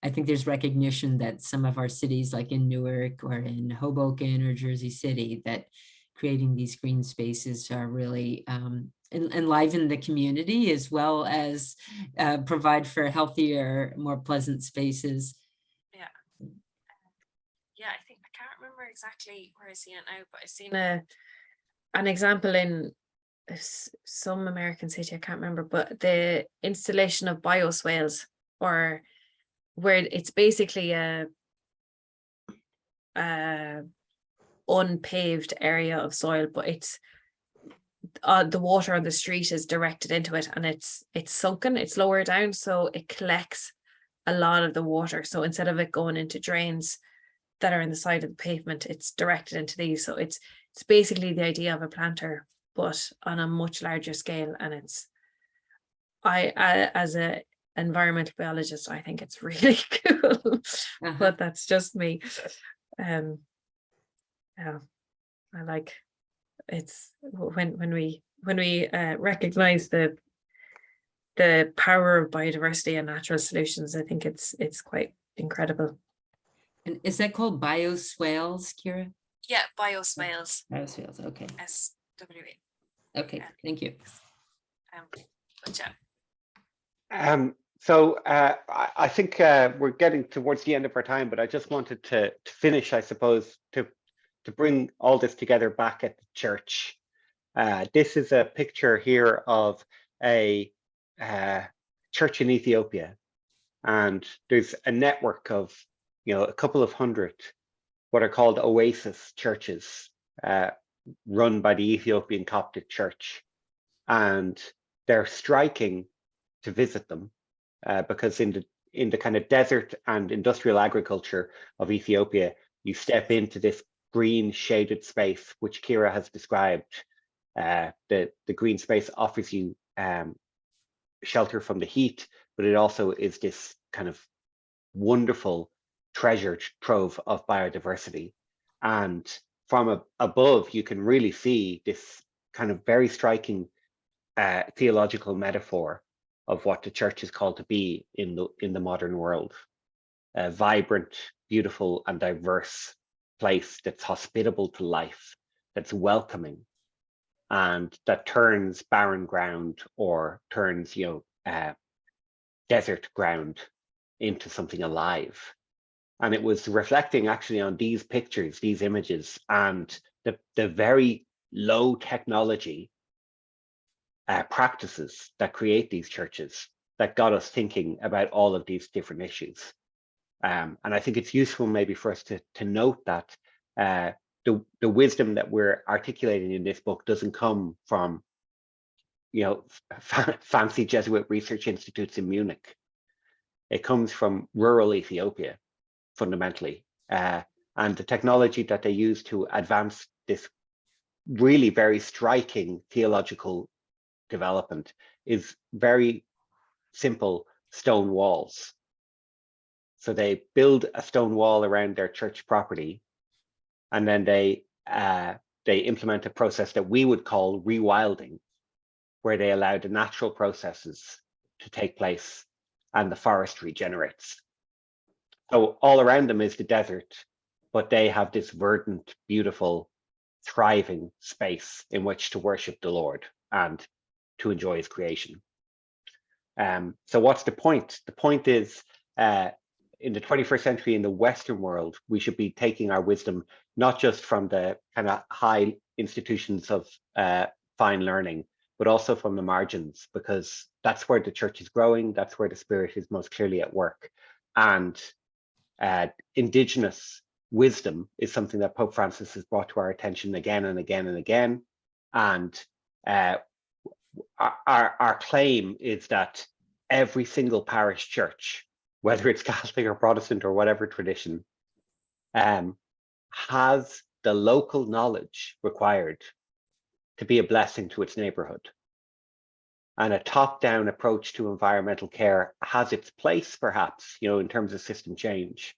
I think there's recognition that some of our cities, like in Newark or in Hoboken or Jersey City, that creating these green spaces are really enliven the community, as well as provide for healthier, more pleasant spaces. Yeah, I think I can't remember exactly where I seen it now, but I've seen an example in some American city, I can't remember, but the installation of bioswales, or where it's basically a unpaved area of soil, but it's the water on the street is directed into it, and it's sunken, it's lower down, so it collects a lot of the water. So instead of it going into drains that are in the side of the pavement, it's directed into these. So it's basically the idea of a planter, but on a much larger scale. And I as a environmental biologist, I think it's really cool. But that's just me. Yeah, I like it's when we recognize the power of biodiversity and natural solutions. I think it's quite incredible. And is that called bioswales, Ciara? Yeah, bioswales. Bioswales, okay. SWA. Okay, thank you. But yeah. So I think we're getting towards the end of our time, but I just wanted to finish, I suppose, to bring all this together back at the church. This is a picture here of a church in Ethiopia, and there's a network of, a couple of hundred what are called Oasis churches run by the Ethiopian Coptic Church, and they're striking to visit them because in the kind of desert and industrial agriculture of Ethiopia, you step into this green shaded space, which Ciara has described. The green space offers you shelter from the heat, but it also is this kind of wonderful treasure trove of biodiversity. And from above, you can really see this kind of very striking theological metaphor of what the church is called to be in the modern world. A vibrant, beautiful, and diverse place that's hospitable to life, that's welcoming, and that turns barren ground or turns, desert ground into something alive. And it was reflecting actually on these pictures, these images, and the very low technology practices that create these churches that got us thinking about all of these different issues. And I think it's useful maybe for us to note that the wisdom that we're articulating in this book doesn't come from, fancy Jesuit research institutes in Munich. It comes from rural Ethiopia, fundamentally. And the technology that they use to advance this really very striking theological development is very simple stone walls. So they build a stone wall around their church property, and then they implement a process that we would call rewilding, where they allow the natural processes to take place and the forest regenerates. So all around them is the desert, but they have this verdant, beautiful, thriving space in which to worship the Lord and to enjoy his creation. So what's the point? The point is, in the 21st century, in the Western world, we should be taking our wisdom, not just from the kind of high institutions of fine learning, but also from the margins, because that's where the church is growing. That's where the Spirit is most clearly at work. And indigenous wisdom is something that Pope Francis has brought to our attention again and again and again. And our claim is that every single parish church, whether it's Catholic or Protestant or whatever tradition, has the local knowledge required to be a blessing to its neighborhood. And a top-down approach to environmental care has its place, perhaps, in terms of system change.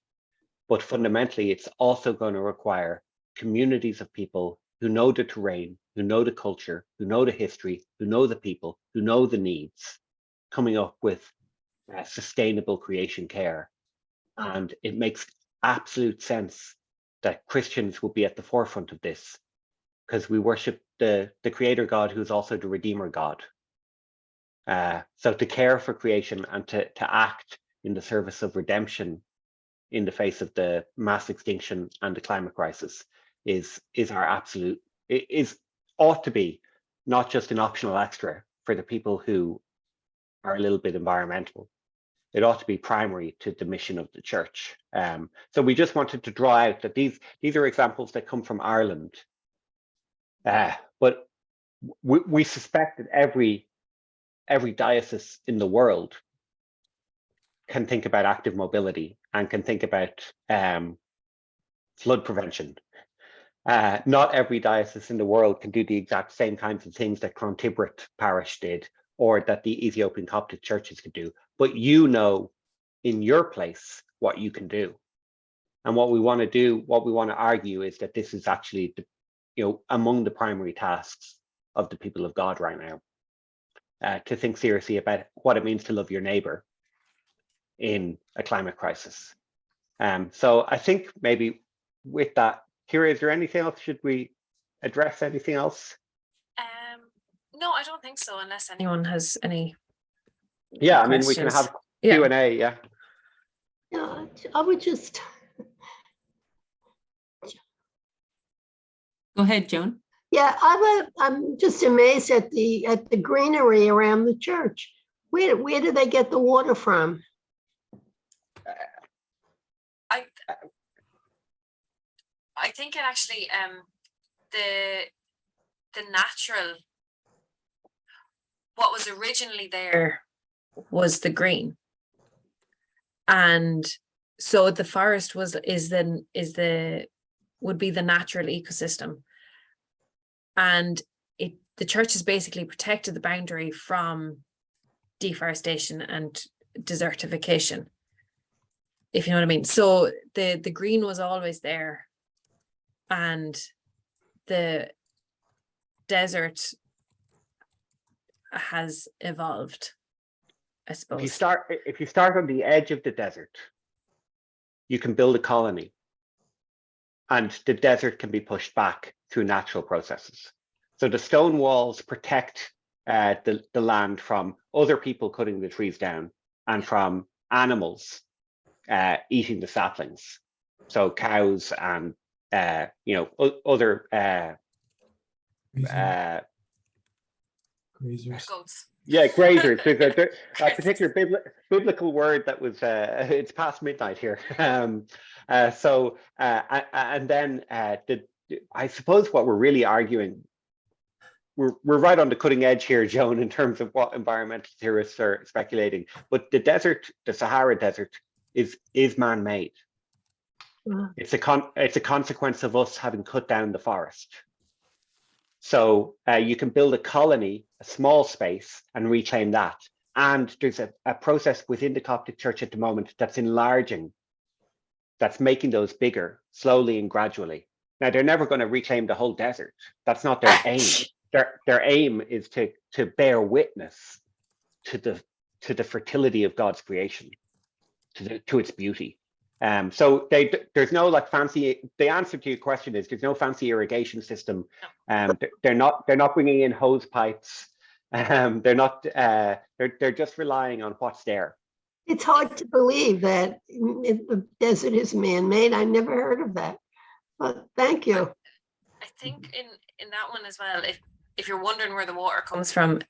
But fundamentally, it's also going to require communities of people who know the terrain, who know the culture, who know the history, who know the people, who know the needs, coming up with sustainable creation care. And it makes absolute sense that Christians will be at the forefront of this, because we worship the Creator God, who's also the Redeemer God. So to care for creation and to act in the service of redemption in the face of the mass extinction and the climate crisis is our absolute, ought to be not just an optional extra for the people who are a little bit environmental. It ought to be primary to the mission of the church. So we just wanted to draw out that these are examples that come from Ireland. But we suspect that every diocese in the world can think about active mobility and can think about flood prevention. Not every diocese in the world can do the exact same kinds of things that Clontibret Parish did, or that the Ethiopian Coptic churches could do, but in your place what you can do. And what we want to do, what we want to argue, is that this is actually among the primary tasks of the people of God right now, to think seriously about what it means to love your neighbor in a climate crisis. So I think maybe with that, Ciara, is there anything else? Should we address anything else? No, I don't think so, unless anyone has any. Yeah, I mean, we can have Q&A, yeah. Yeah, I would just. Go ahead, Joan. Yeah, I'm just amazed at the greenery around the church. Where do they get the water from? I think it actually the natural, what was originally there was the green, and so the forest would be the natural ecosystem, and the church has basically protected the boundary from deforestation and desertification. if you know what I mean. So the green was always there, and the desert has evolved, I suppose. If you start on the edge of the desert, you can build a colony, and the desert can be pushed back through natural processes. So the stone walls protect the land from other people cutting the trees down and from animals eating the saplings. So cows and other Grazers. Goats. yeah, grazers. There's a particular biblical word that was it's past midnight here. And then I suppose what we're really arguing, we're right on the cutting edge here, Joan, in terms of what environmental theorists are speculating. But the desert, the Sahara Desert, is man-made. Wow. It's a consequence of us having cut down the forest. So you can build a colony, a small space, and reclaim that. And there's a process within the Coptic Church at the moment that's enlarging, that's making those bigger, slowly and gradually. Now, they're never going to reclaim the whole desert. That's not their aim. Their aim is to bear witness to the fertility of God's creation, to its beauty. So there's no like fancy. The answer to your question is there's no fancy irrigation system. They're not bringing in hose pipes. They're not. They're just relying on what's there. It's hard to believe that the desert is man-made. I never heard of that. But thank you. I think in that one as well, if you're wondering where the water comes from,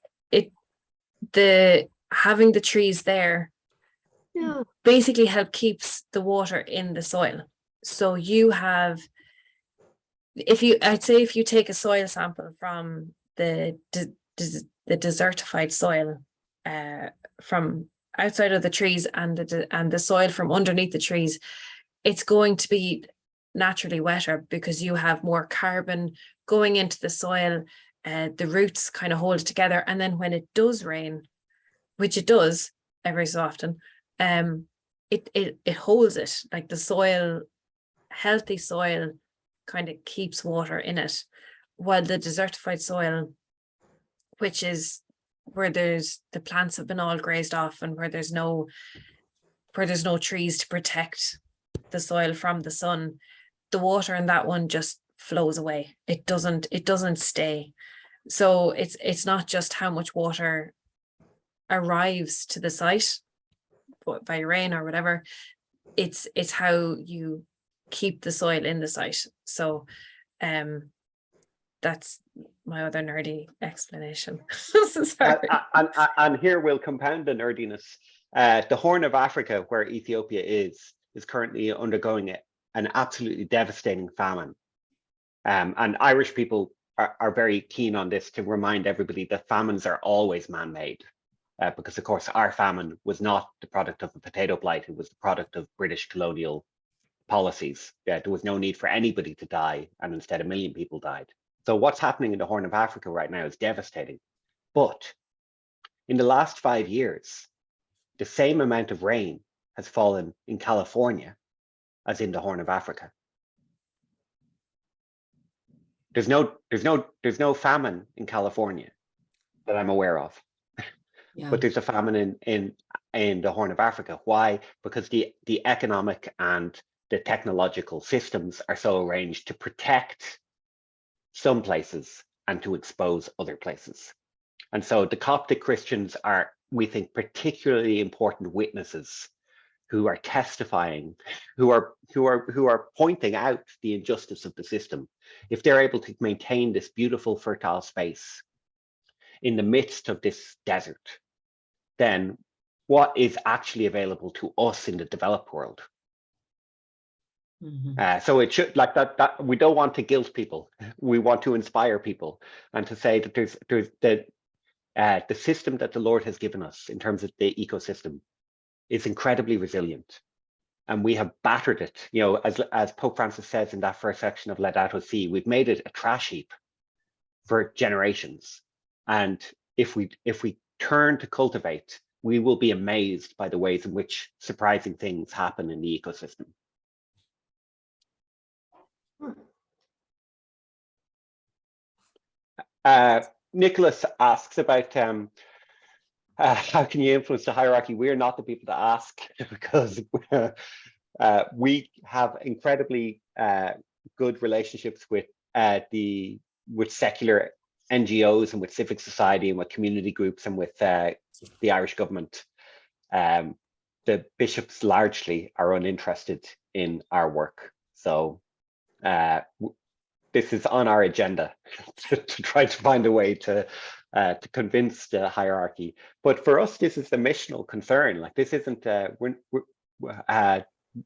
having the trees there Yeah. basically keeps the water in the soil. So you have, I'd say if you take a soil sample from the desertified soil from outside of the trees and the soil from underneath the trees, it's going to be naturally wetter because you have more carbon going into the soil. The roots kind of hold it together, and then when it does rain, which it does every so often, it holds it. Like the soil, healthy soil, kind of keeps water in it, while the desertified soil, which is where the plants have been all grazed off and where there's no trees to protect the soil from the sun, the water in that one just flows away. It doesn't stay. So it's not just how much water arrives to the site by rain or whatever, it's how you keep the soil in the site. So that's my other nerdy explanation. Sorry. And here we'll compound the nerdiness. The Horn of Africa, where Ethiopia is currently undergoing an absolutely devastating famine. And Irish people are very keen on this to remind everybody that famines are always man-made. Because of course our famine was not the product of a potato blight, it was the product of British colonial policies. There was no need for anybody to die, and instead 1 million people died. So what's happening in the Horn of Africa right now is devastating. But in the last 5 years, the same amount of rain has fallen in California as in the Horn of Africa. There's no famine in California that I'm aware of. Yeah. But there's a famine in the Horn of Africa. Why? Because the economic and the technological systems are so arranged to protect some places and to expose other places. And so the Coptic Christians are, we think, particularly important witnesses who are testifying, who are pointing out the injustice of the system. If they're able to maintain this beautiful, fertile space in the midst of this desert, then what is actually available to us in the developed world? Mhm. So it should, like that we don't want to guilt people. We want to inspire people and to say that there's the system that the Lord has given us in terms of the ecosystem is incredibly resilient, and we have battered it. You know, as Pope Francis says in that first section of Laudato Si, we've made it a trash heap for generations. And if we turn to cultivate we will be amazed by the ways in which surprising things happen in the ecosystem. Nicholas asks about how can you influence the hierarchy? We're not the people to ask because we have incredibly good relationships with secular NGOs and with civic society and with community groups and with the Irish government. The bishops largely are uninterested in our work. So this is on our agenda to try to find a way to convince the hierarchy. But for us, this is a missional concern. Like, this isn't,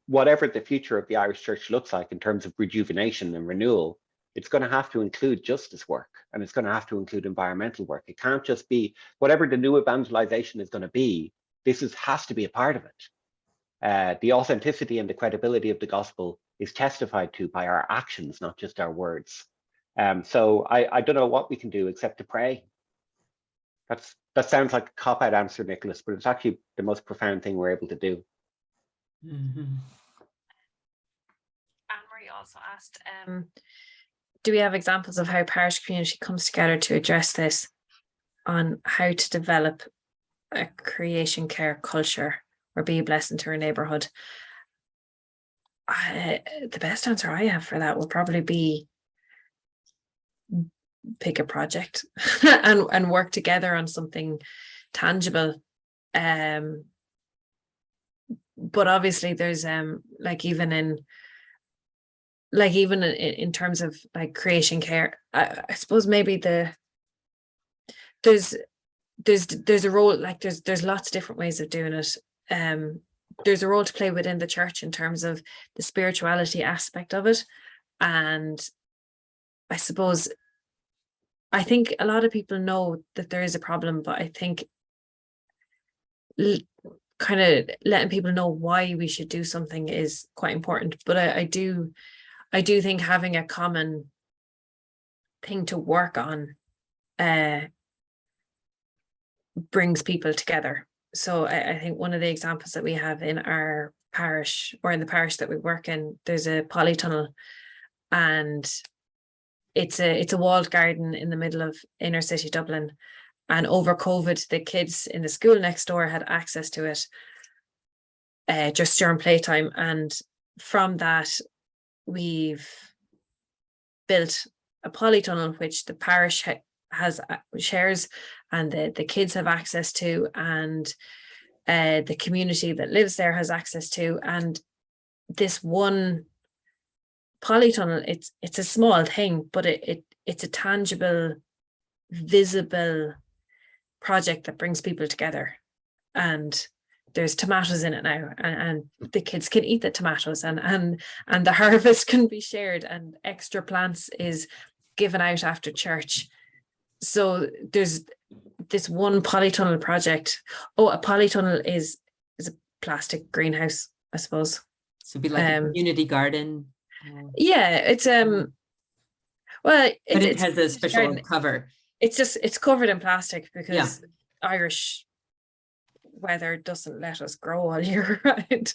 whatever the future of the Irish Church looks like in terms of rejuvenation and renewal, it's going to have to include justice work, and it's going to have to include environmental work. It can't just be whatever the new evangelization is going to be. Has to be a part of it. The authenticity and the credibility of the gospel is testified to by our actions, not just our words. So I don't know what we can do except to pray. That sounds like a cop-out answer, Nicholas, but it's actually the most profound thing we're able to do. Mm-hmm. Anne Marie also asked, do we have examples of how parish community comes together to address this, on how to develop a creation care culture or be a blessing to our neighborhood? The best answer I have for that would probably be pick a project and work together on something tangible. But obviously there's even in terms of like creation care, I suppose maybe there's a role, like there's lots of different ways of doing it. There's a role to play within the church in terms of the spirituality aspect of it. And I suppose, I think a lot of people know that there is a problem, but I think kind of letting people know why we should do something is quite important. But I do think having a common thing to work on brings people together. So I think one of the examples that we have in our parish, or in the parish that we work in, there's a polytunnel, and it's a walled garden in the middle of inner city Dublin. And over COVID, the kids in the school next door had access to it just during playtime. And from that, we've built a polytunnel which the parish shares, and the kids have access to, and the community that lives there has access to. And this one polytunnel, it's a small thing, but it's a tangible, visible project that brings people together. And there's tomatoes in it now, and the kids can eat the tomatoes, and the harvest can be shared, and extra plants is given out after church. So there's this one polytunnel project. Oh, a polytunnel is a plastic greenhouse, I suppose. So it'd be like a community garden. Yeah, it's well, but it has a special garden. cover. It's covered in plastic because Irish weather doesn't let us grow all year round.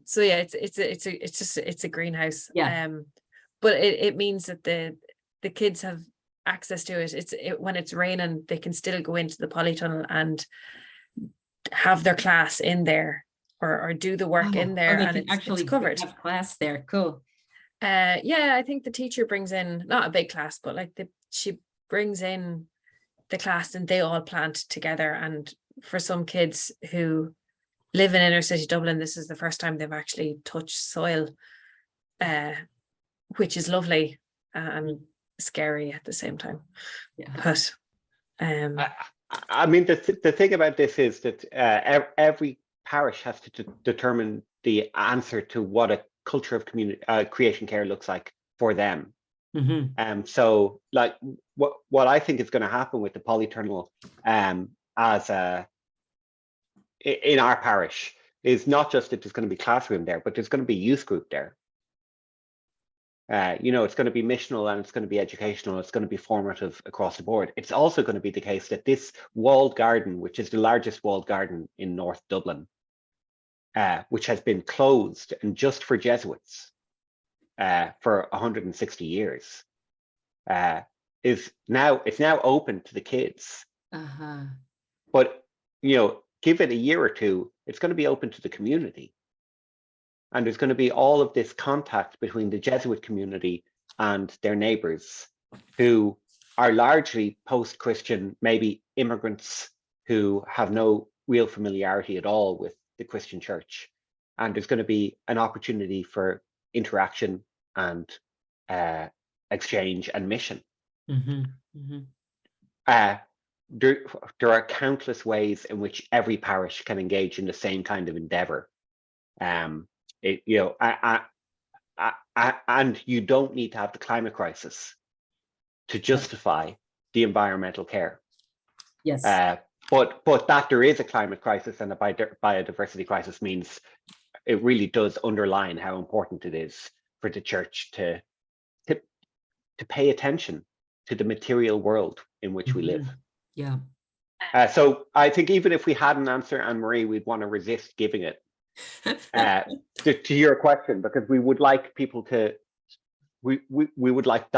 So yeah, it's a greenhouse. But it means that the kids have access to it. When it's raining, they can still go into the polytunnel and have their class in there, or do the work in there, and it's covered. Have class there. Cool. Yeah, I think the teacher brings in, not a big class, but like she brings in the class, and they all plant together. And for some kids who live in inner city Dublin, this is the first time they've actually touched soil, which is lovely and scary at the same time. But I mean, the thing about this is that every parish has to determine the answer to what a culture of community creation care looks like for them. So like what I think is going to happen with the polytunnel in our parish is not just that there's going to be classroom there, but there's going to be youth group there. It's going to be missional and it's going to be educational. It's going to be formative across the board. It's also going to be the case that this walled garden, which is the largest walled garden in North Dublin, which has been closed and just for Jesuits for 160 years, it's now open to the kids. But give it a year or two, it's going to be open to the community. And there's going to be all of this contact between the Jesuit community and their neighbors who are largely post-Christian, maybe immigrants who have no real familiarity at all with the Christian church. And there's going to be an opportunity for interaction and exchange and mission. There are countless ways in which every parish can engage in the same kind of endeavor. And you don't need to have the climate crisis to justify the environmental care. Yes. But that there is a climate crisis and a biodiversity crisis means it really does underline how important it is for the church to pay attention to the material world in which we live. Yeah. So I think even if we had an answer, Anne Marie, we'd want to resist giving it to your question, because we would like people to, we'd like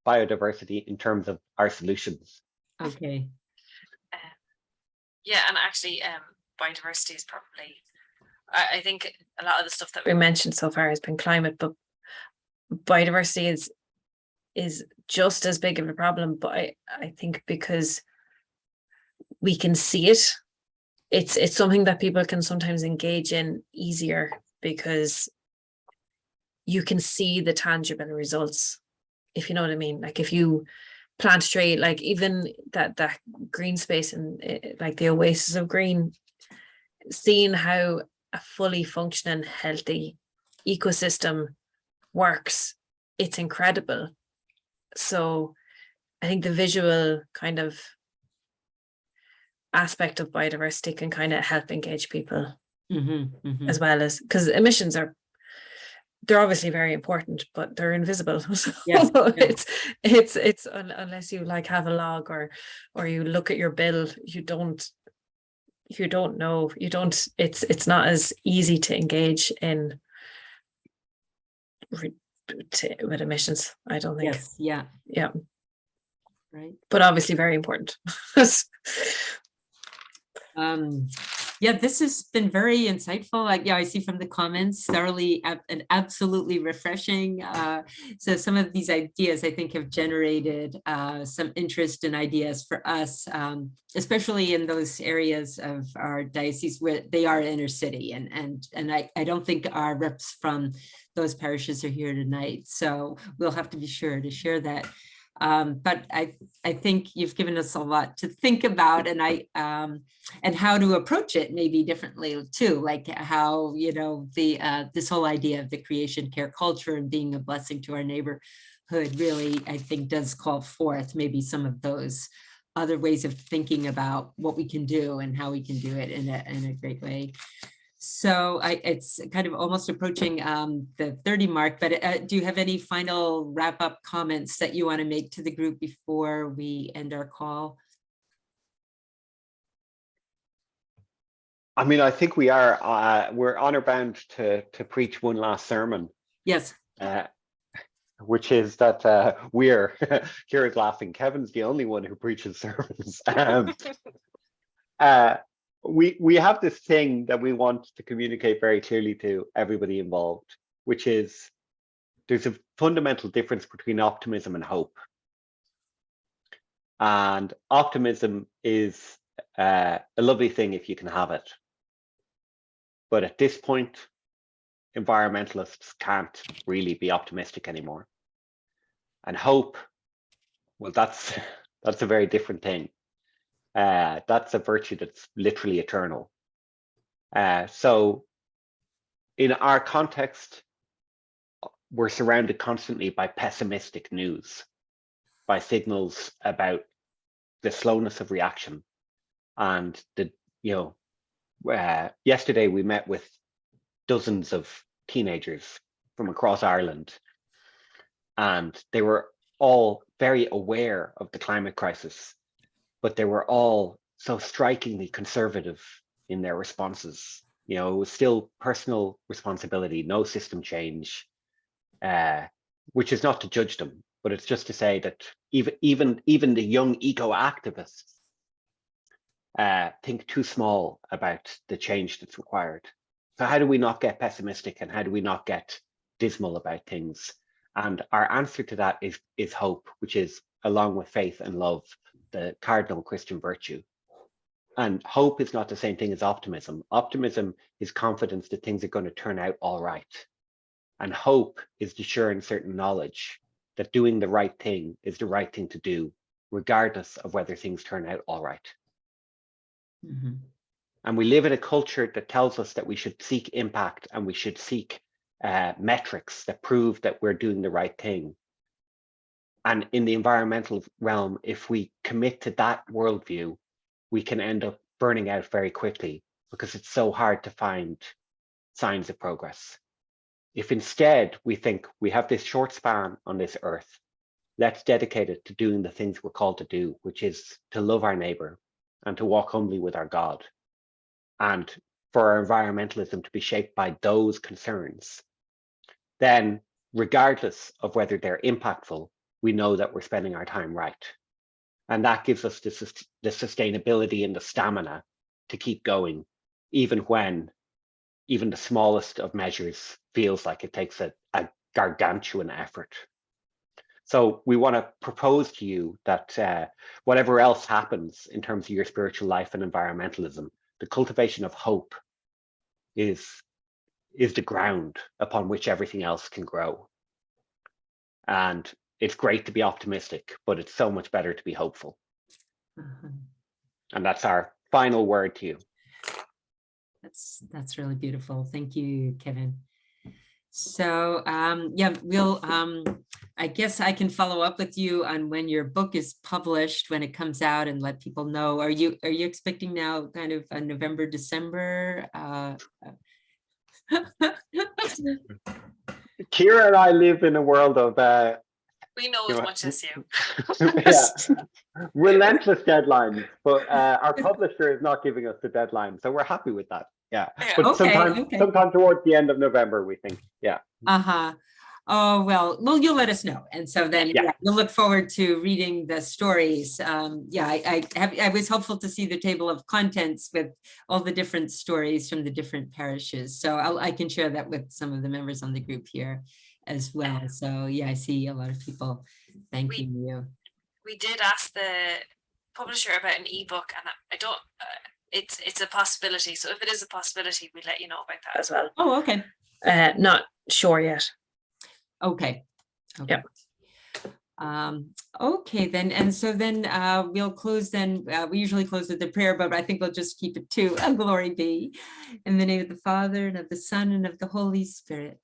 biodiversity in terms of our solutions. Okay. Yeah, and actually, biodiversity is probably, I think a lot of the stuff that we mentioned so far has been climate, but biodiversity is just as big of a problem. But I think because we can see it, it's something that people can sometimes engage in easier because you can see the tangible results, if you know what I mean. Like if you plant a tree, like even that green space and like the oasis of green, seeing how a fully functioning, healthy ecosystem works, it's incredible. So I think the visual kind of aspect of biodiversity can kind of help engage people as well, as because emissions they're obviously very important, but they're invisible. So yes. It's unless you like have a log or you look at your bill, you don't know, it's not as easy to engage in with emissions, I don't think. Yes. Yeah. Yeah. Right. But obviously very important. Yeah, this has been very insightful. Like, yeah, I see from the comments, thoroughly and absolutely refreshing. So some of these ideas, I think, have generated some interest and ideas for us, especially in those areas of our diocese where they are inner city. And I don't think our reps from those parishes are here tonight. So we'll have to be sure to share that. But I think you've given us a lot to think about, and how to approach it maybe differently too, like how, this whole idea of the creation care culture and being a blessing to our neighborhood really, I think, does call forth maybe some of those other ways of thinking about what we can do and how we can do it in a great way. So it's kind of almost approaching the 30 mark, but do you have any final wrap up comments that you want to make to the group before we end our call? I mean, I think we're honor bound to preach one last sermon. Yes. Which is that Ciara's laughing. Kevin's the only one who preaches sermons. We have this thing that we want to communicate very clearly to everybody involved, which is there's a fundamental difference between optimism and hope. And optimism is a lovely thing if you can have it. But at this point, environmentalists can't really be optimistic anymore. And hope, well, that's a very different thing. That's a virtue that's literally eternal. So in our context, we're surrounded constantly by pessimistic news, by signals about the slowness of reaction. And yesterday we met with dozens of teenagers from across Ireland, and they were all very aware of the climate crisis, but they were all so strikingly conservative in their responses. You know, it was still personal responsibility, no system change, which is not to judge them, but it's just to say that even the young eco activists think too small about the change that's required. So how do we not get pessimistic, and how do we not get dismal about things? And our answer to that is hope, which is, along with faith and love, the cardinal Christian virtue. And hope is not the same thing as optimism. Optimism is confidence that things are going to turn out all right. And hope is the sure and certain knowledge that doing the right thing is the right thing to do, regardless of whether things turn out all right. Mhm. And we live in a culture that tells us that we should seek impact, and we should seek metrics that prove that we're doing the right thing. And in the environmental realm, if we commit to that worldview, we can end up burning out very quickly, because it's so hard to find signs of progress. If instead we think we have this short span on this earth, let's dedicate it to doing the things we're called to do, which is to love our neighbor and to walk humbly with our God, and for our environmentalism to be shaped by those concerns, then regardless of whether they're impactful, we know that we're spending our time right. And that gives us the sustainability and the stamina to keep going, even when even the smallest of measures feels like it takes a gargantuan effort. So we want to propose to you that whatever else happens in terms of your spiritual life and environmentalism, the cultivation of hope is the ground upon which everything else can grow. And it's great to be optimistic, but it's so much better to be hopeful. Uh-huh. And that's our final word to you. That's really beautiful. Thank you, Kevin. So yeah, we'll I guess I can follow up with you on when your book is published, when it comes out, and let people know. Are you expecting now kind of a November, December? Ciara and I live in a world of We know as much as you. yeah, relentless deadlines, but our publisher is not giving us the deadline, so we're happy with that. Yeah, but Okay, sometime towards the end of November, we think. Yeah. Uh-huh. Oh, well, you'll let us know. And so then Yeah. we'll look forward to reading the stories. Yeah, I was hopeful to see the table of contents with all the different stories from the different parishes. So I can share that with some of the members on the group here as well. So yeah, I see a lot of people thanking you. We did ask the publisher about an ebook, and I don't. It's a possibility. So if it is a possibility, we'll let you know about that as well. Oh, okay. Not sure yet. Okay. Yep. Okay, then, and so then we'll close then. We usually close with the prayer, but I think we'll just keep it to glory be. In the name of the Father, and of the Son, and of the Holy Spirit.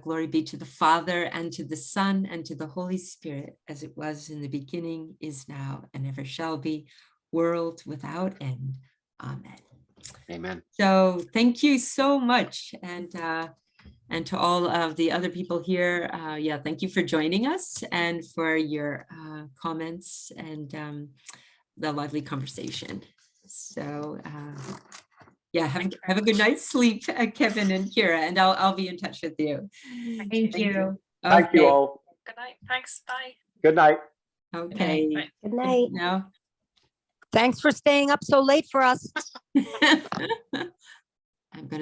Glory be to the Father, and to the Son, and to the Holy Spirit, as it was in the beginning, is now, and ever shall be, world without end. Amen. Amen. So thank you so much. And to all of the other people here, yeah, thank you for joining us and for your comments and the lively conversation. So yeah, have a good night's sleep, Kevin and Ciara, and I'll be in touch with you. Thank you. Thank you all. Good night. Thanks. Bye. Good night. Okay. Bye. Good night. Now. Thanks for staying up so late for us. I'm gonna